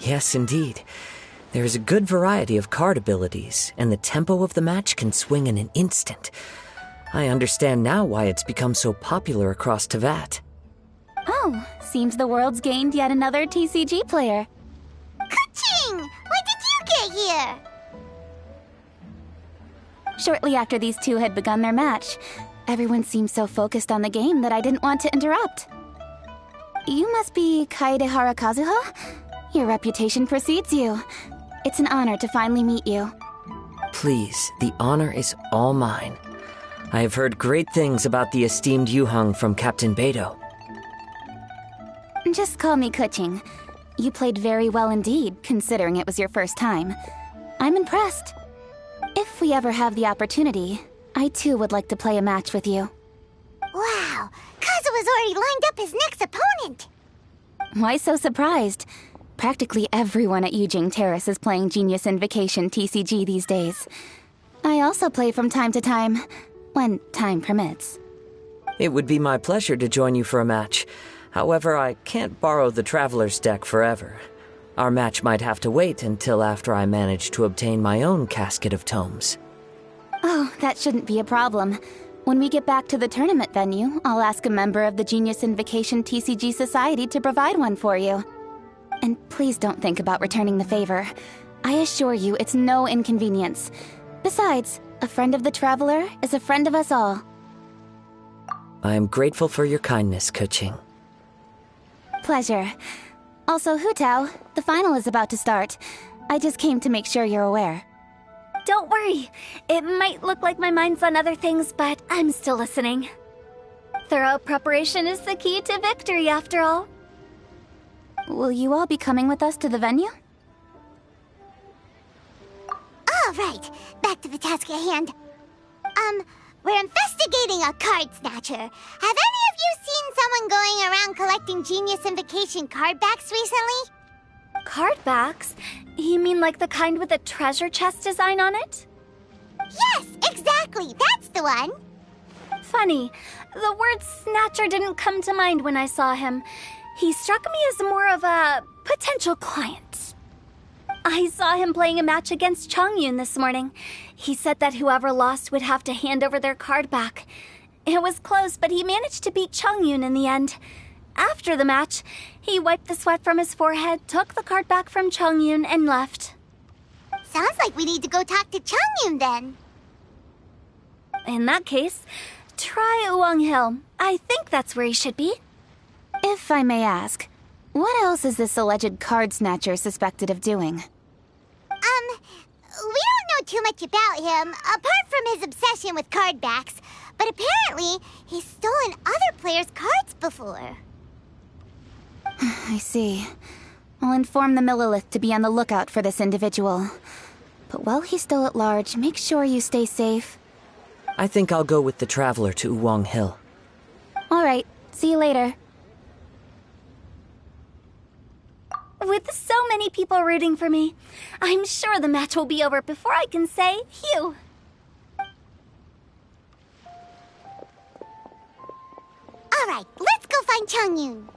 Yes, indeed. There is a good variety of card abilities, and the tempo of the match can swing in an instant. I understand now why it's become so popular across Teyvat. Oh, seems the world's gained yet another TCG player. Ka-ching! When did you get here? Shortly after these two had begun their match, everyone seemed so focused on the game that I didn't want to interrupt. You must be Kaedehara Kazuha? Your reputation precedes you. It's an honor to finally meet you. Please, the honor is all mine. I have heard great things about the esteemed Yuheng from Captain Beidou. Just call me Ka-ching. You played very well indeed, considering it was your first time. I'm impressed. If we ever have the opportunity, I too would like to play a match with you. Wow! Kazuha's already lined up his next opponent! Why so surprised? Practically everyone at Yujing Terrace is playing Genius Invocation TCG these days. I also play from time to time, when time permits. It would be my pleasure to join you for a match. However, I can't borrow the Traveler's deck forever. Our match might have to wait until after I manage to obtain my own casket of tomes. Oh, that shouldn't be a problem. When we get back to the tournament venue, I'll ask a member of the Genius Invocation TCG Society to provide one for you. And please don't think about returning the favor. I assure you it's no inconvenience. Besides, a friend of the Traveler is a friend of us all. I am grateful for your kindness, Ka-ching. Pleasure. Also, Hu-Tao, the final is about to start. I just came to make sure you're aware. Don't worry. It might look like my mind's on other things, but I'm still listening. Thorough preparation is the key to victory, after all. Will you all be coming with us to the venue? All right, back to the task at hand. We're investigating a card snatcher. Have any of you seen someone going around collecting Genius Invocation card backs recently? Card backs? You mean like the kind with a treasure chest design on it? Yes, exactly, that's the one. Funny, the word snatcher didn't come to mind when I saw him. He struck me as more of a potential client. I saw him playing a match against Chongyun this morning. He said that whoever lost would have to hand over their card back. It was close, but he managed to beat Chongyun in the end. After the match, he wiped the sweat from his forehead, took the card back from Chongyun, and left. Sounds like we need to go talk to Chongyun then. In that case, try Ƒө胱. I think that's where he should be. If I may ask, what else is this alleged card snatcher suspected of doing? We don't know too much about him, apart from his obsession with card backs. But apparently, he's stolen other players' cards before. I see. I'll inform the Millilith to be on the lookout for this individual. But while he's still at large, make sure you stay safe. I think I'll go with the Traveler to Ƒө胱. All right, see you later. With so many people rooting for me, I'm sure the match will be over before I can say phew. All right, let's go find Chongyun.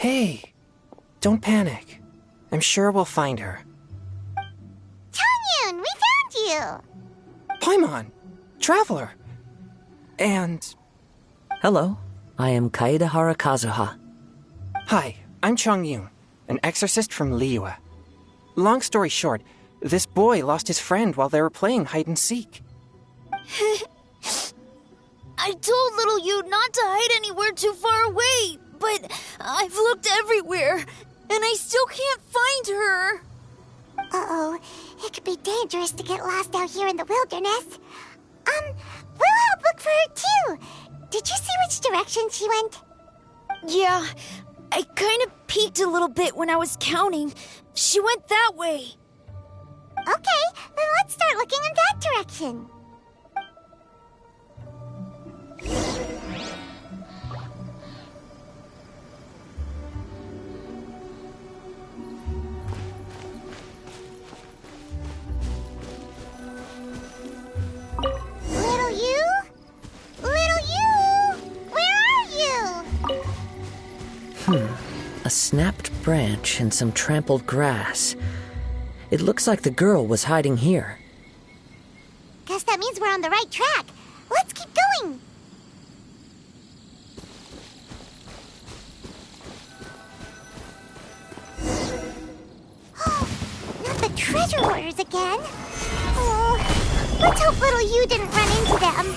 Hey, don't panic. I'm sure we'll find her. Changyun, we found you! Paimon, Traveler. And... Hello, I am Kaedehara Kazuha. Hi, I'm Changyun, an exorcist from Liyue. Long story short, this boy lost his friend while they were playing hide-and-seek. I told little Yu not to hide anywhere too far away, but I've looked everywhere, and I still can't find her. Uh-oh, it could be dangerous to get lost out here in the wilderness. We'll help look for her too. Did you see which direction she went? Yeah, I kind of peeked a little bit when I was counting. She went that way. Okay, then let's start looking in that direction. Little you? Little you? Where are you? A snapped branch and some trampled grass. It looks like the girl was hiding here. Guess that means we're on the right track. Let's keep going. Not the treasure hoarders again. Oh, let's hope little you didn't run into them.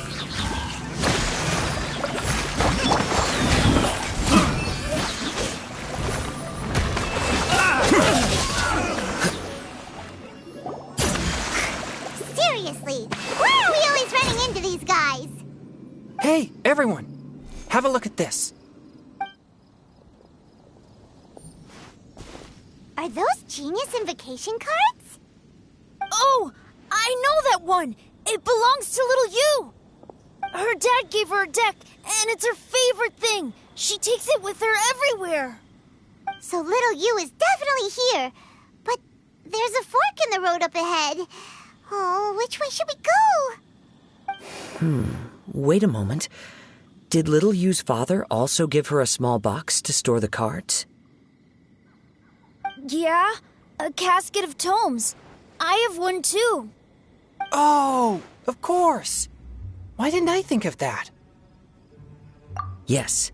Seriously, why are we always running into these guys? Hey, everyone! Have a look at this. Are those Genius Invocation cards? Oh, I know that one! It belongs to little Yu! Her dad gave her a deck, and it's her favorite thing. She takes it with her everywhere. So little Yu is definitely here. But there's a fork in the road up ahead. Oh, which way should we go? Wait a moment. Did little Yu's father also give her a small box to store the cards? Yeah, a casket of tomes. I have one too. Oh, of course. Why didn't I think of that? Yes.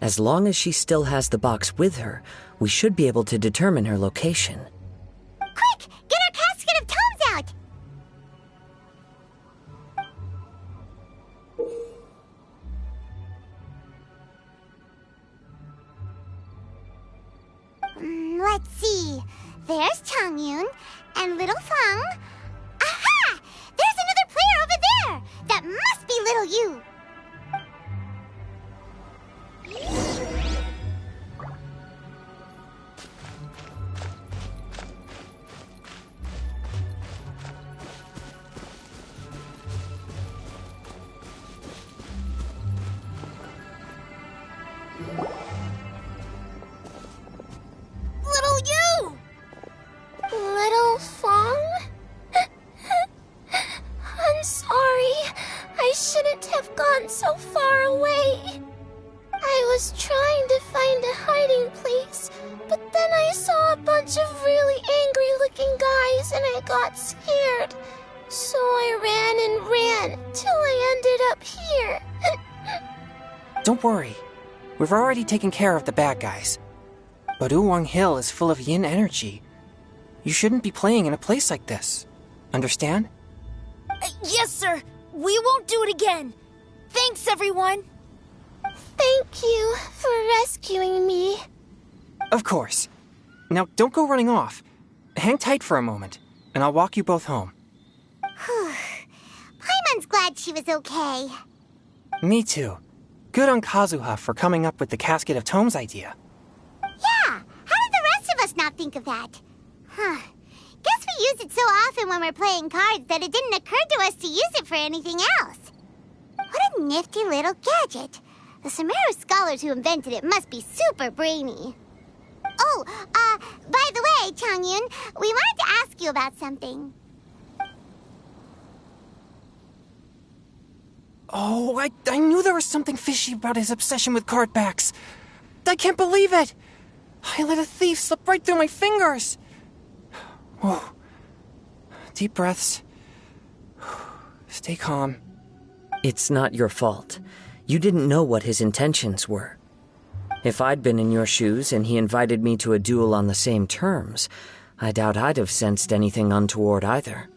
As long as she still has the box with her, we should be able to determine her location. Quick, get our casket of tomes out! Let's see. There's Changyun and little Fang. Aha! There's another player over there! That must be little Yu! Little Yu! Little Fang? I'm sorry. I shouldn't have gone so far away. I was trying to find a hiding place, but then I saw a bunch of really angry-looking guys and I got scared. So I ran till I ended up here. Don't worry. We've already taken care of the bad guys. ƑөŨÿöω Hill is full of yin energy. You shouldn't be playing in a place like this. Understand? Yes, sir. We won't do it again. Thanks, everyone. Thank you for rescuing me. Of course. Now, don't go running off. Hang tight for a moment, and I'll walk you both home. Paimon's glad she was okay. Me too. Good on Kazuha for coming up with the Casket of Tomes idea. Yeah, how did the rest of us not think of that? Guess we use it so often when we're playing cards that it didn't occur to us to use it for anything else. What a nifty little gadget. The Sumeru scholars who invented it must be super brainy. Oh, by the way, Changyun, we wanted to ask you about something. Oh, I knew there was something fishy about his obsession with card backs. I can't believe it! I let a thief slip right through my fingers. Oh. Deep breaths. Stay calm. It's not your fault. You didn't know what his intentions were. If I'd been in your shoes and he invited me to a duel on the same terms, I doubt I'd have sensed anything untoward either.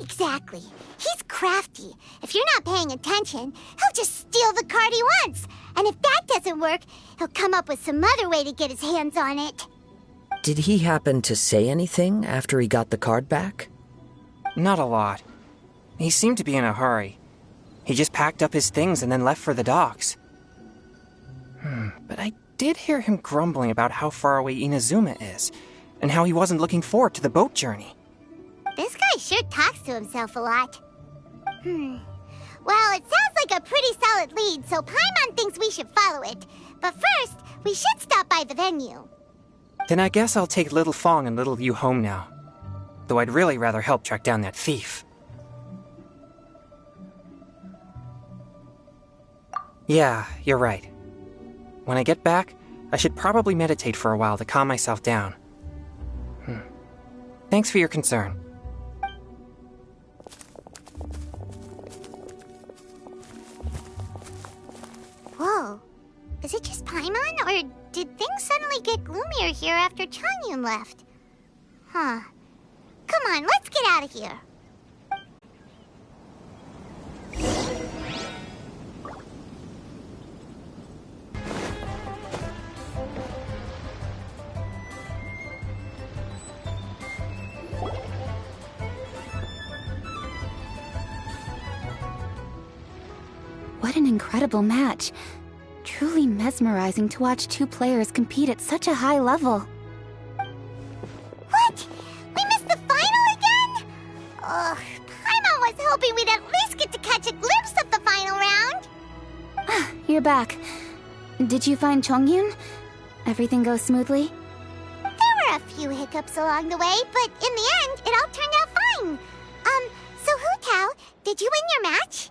Exactly. He's crafty. If you're not paying attention, he'll just steal the card he wants. And if that doesn't work, he'll come up with some other way to get his hands on it. Did he happen to say anything after he got the card back? Not a lot. He seemed to be in a hurry. He just packed up his things and then left for the docks. But I did hear him grumbling about how far away Inazuma is, and how he wasn't looking forward to the boat journey. This guy sure talks to himself a lot. Well, it sounds like a pretty solid lead, so Paimon thinks we should follow it. But first, we should stop by the venue. Then I guess I'll take Little Fong and Little Yu home now. Though I'd really rather help track down that thief. Yeah, you're right. When I get back, I should probably meditate for a while to calm myself down. Thanks for your concern. Whoa. Is it just Paimon, or did things suddenly get gloomier here after Changyun left? Huh. Come on, let's get out of here. What an incredible match. Truly mesmerizing to watch two players compete at such a high level. What? We missed the final again? Ugh, Paimon was hoping we'd at least get to catch a glimpse of the final round. You're back. Did you find Chongyun? Everything go smoothly? There were a few hiccups along the way, but in the end, it all turned out fine. So Hu-Tao, did you win your match?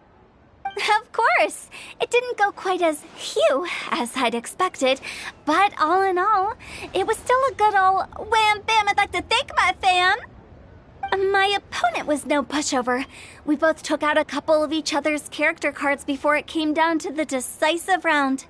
Of course! It didn't go quite as phew as I'd expected, but all in all, it was still a good old wham bam I'd like to thank my fam! My opponent was no pushover. We both took out a couple of each other's character cards before it came down to the decisive round.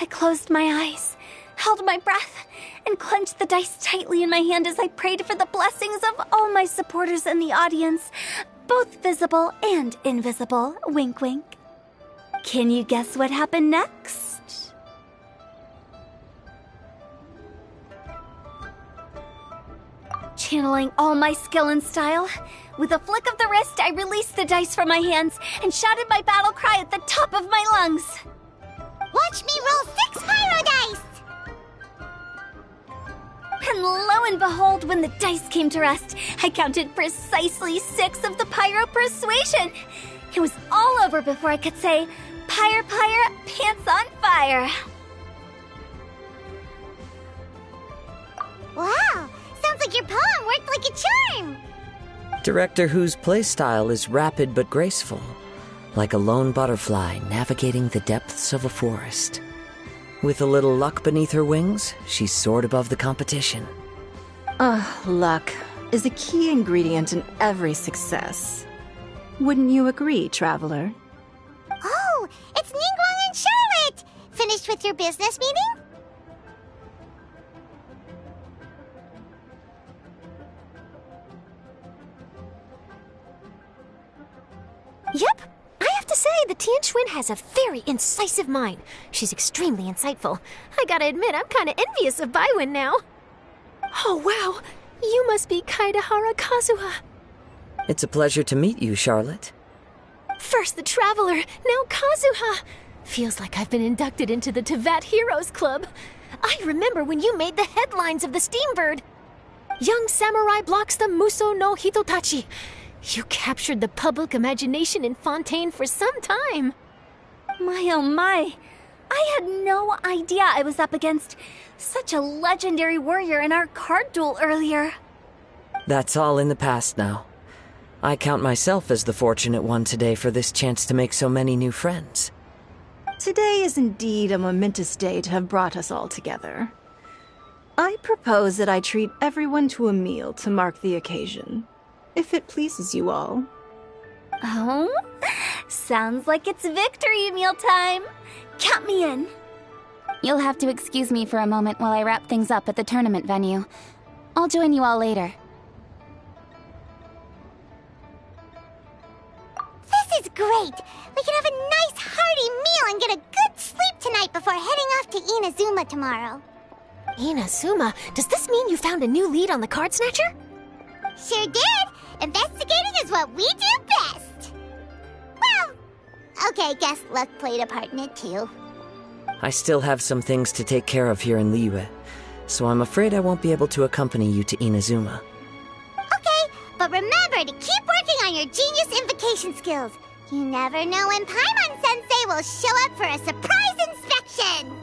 I closed my eyes, held my breath, and clenched the dice tightly in my hand as I prayed for the blessings of all my supporters in the audience, both visible and invisible. Wink, wink. Can you guess what happened next? Channeling all my skill and style, with a flick of the wrist, I released the dice from my hands and shouted my battle cry at the top of my lungs. Watch me roll 6 pyro dice! And lo and behold, when the dice came to rest, I counted precisely 6 of the pyro persuasion. It was all over before I could say, "Pyre, pyre, pants on fire." Wow! Sounds like your poem worked like a charm! Director Who's playstyle is rapid but graceful, like a lone butterfly navigating the depths of a forest. With a little luck beneath her wings, she soared above the competition. Luck is a key ingredient in every success. Wouldn't you agree, Traveler? Oh, it's Ningguang and Charlotte! Finished with your business meeting? Yep. I have to say, the Tianquan has a very incisive mind. She's extremely insightful. I gotta admit, I'm kinda envious of Baiwen now. Oh, wow. You must be Kaidahara Kazuha. It's a pleasure to meet you, Charlotte. First the Traveler, now Kazuha. Feels like I've been inducted into the Tevat Heroes Club. I remember when you made the headlines of the Steambird. Young samurai blocks the Muso no Hitotachi. You captured the public imagination in Fontaine for some time. My oh my. I had no idea I was up against such a legendary warrior in our card duel earlier. That's all in the past now. I count myself as the fortunate one today for this chance to make so many new friends. Today is indeed a momentous day to have brought us all together. I propose that I treat everyone to a meal to mark the occasion, if it pleases you all. Oh? Sounds like it's victory meal time. Count me in. You'll have to excuse me for a moment while I wrap things up at the tournament venue. I'll join you all later. This is great! We can have a nice hearty meal and get a good sleep tonight before heading off to Inazuma tomorrow. Inazuma? Does this mean you found a new lead on the Card Snatcher? Sure did! Investigating is what we do best! Well, okay, guess luck played a part in it too. I still have some things to take care of here in Liyue, so I'm afraid I won't be able to accompany you to Inazuma. Okay, but remember to keep working on your genius invocation skills. You never know when Paimon-sensei will show up for a surprise inspection!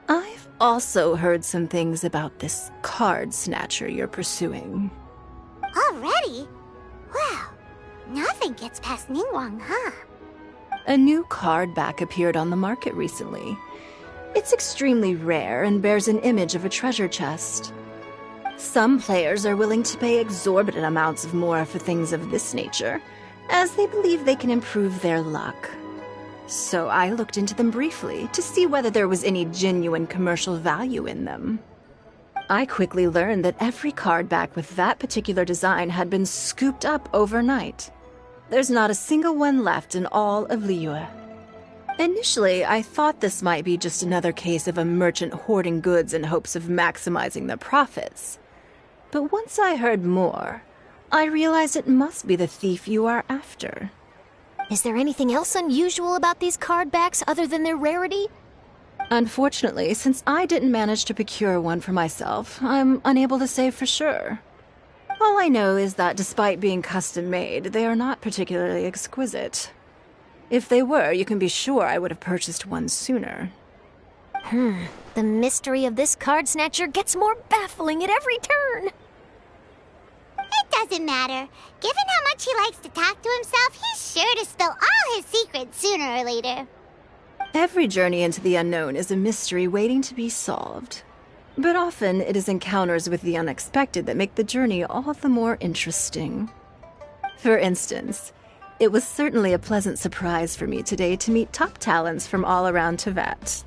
I've also heard some things about this card snatcher you're pursuing. Already? Wow, nothing gets past Ningguang, huh? A new card back appeared on the market recently. It's extremely rare and bears an image of a treasure chest. Some players are willing to pay exorbitant amounts of more for things of this nature, as they believe they can improve their luck. So I looked into them briefly to see whether there was any genuine commercial value in them. I quickly learned that every card back with that particular design had been scooped up overnight. There's not a single one left in all of Liyue. Initially, I thought this might be just another case of a merchant hoarding goods in hopes of maximizing their profits. But once I heard more, I realized it must be the thief you are after. Is there anything else unusual about these card backs other than their rarity? Unfortunately, since I didn't manage to procure one for myself, I'm unable to say for sure. All I know is that despite being custom-made, they are not particularly exquisite. If they were, you can be sure I would have purchased one sooner. The mystery of this card snatcher gets more baffling at every turn. It doesn't matter. Given how much he likes to talk to himself, he's sure to spill all his secrets sooner or later. Every journey into the unknown is a mystery waiting to be solved. But often it is encounters with the unexpected that make the journey all the more interesting. For instance, it was certainly a pleasant surprise for me today to meet top talents from all around Teyvat.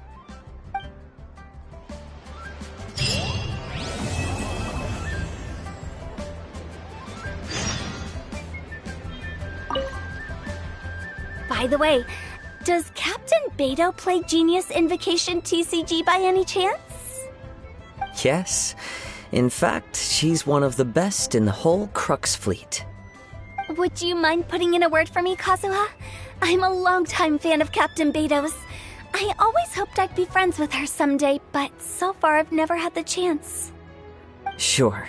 By the way, does Captain Beidou play Genius Invocation TCG by any chance? Yes. In fact, she's one of the best in the whole Crux fleet. Would you mind putting in a word for me, Kazuha? I'm a longtime fan of Captain Beidou's. I always hoped I'd be friends with her someday, but so far I've never had the chance. Sure.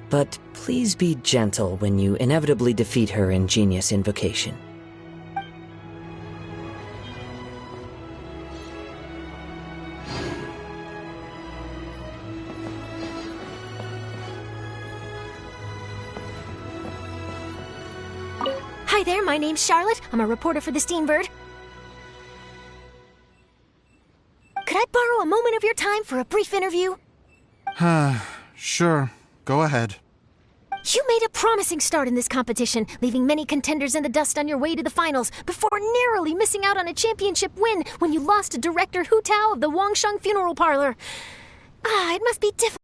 But please be gentle when you inevitably defeat her in Genius Invocation. Hi there, my name's Charlotte. I'm a reporter for the Steambird. Could I borrow a moment of your time for a brief interview? Sure. Go ahead. You made a promising start in this competition, leaving many contenders in the dust on your way to the finals, before narrowly missing out on a championship win when you lost to director Hu Tao of the Wangsheng Funeral Parlor. It must be difficult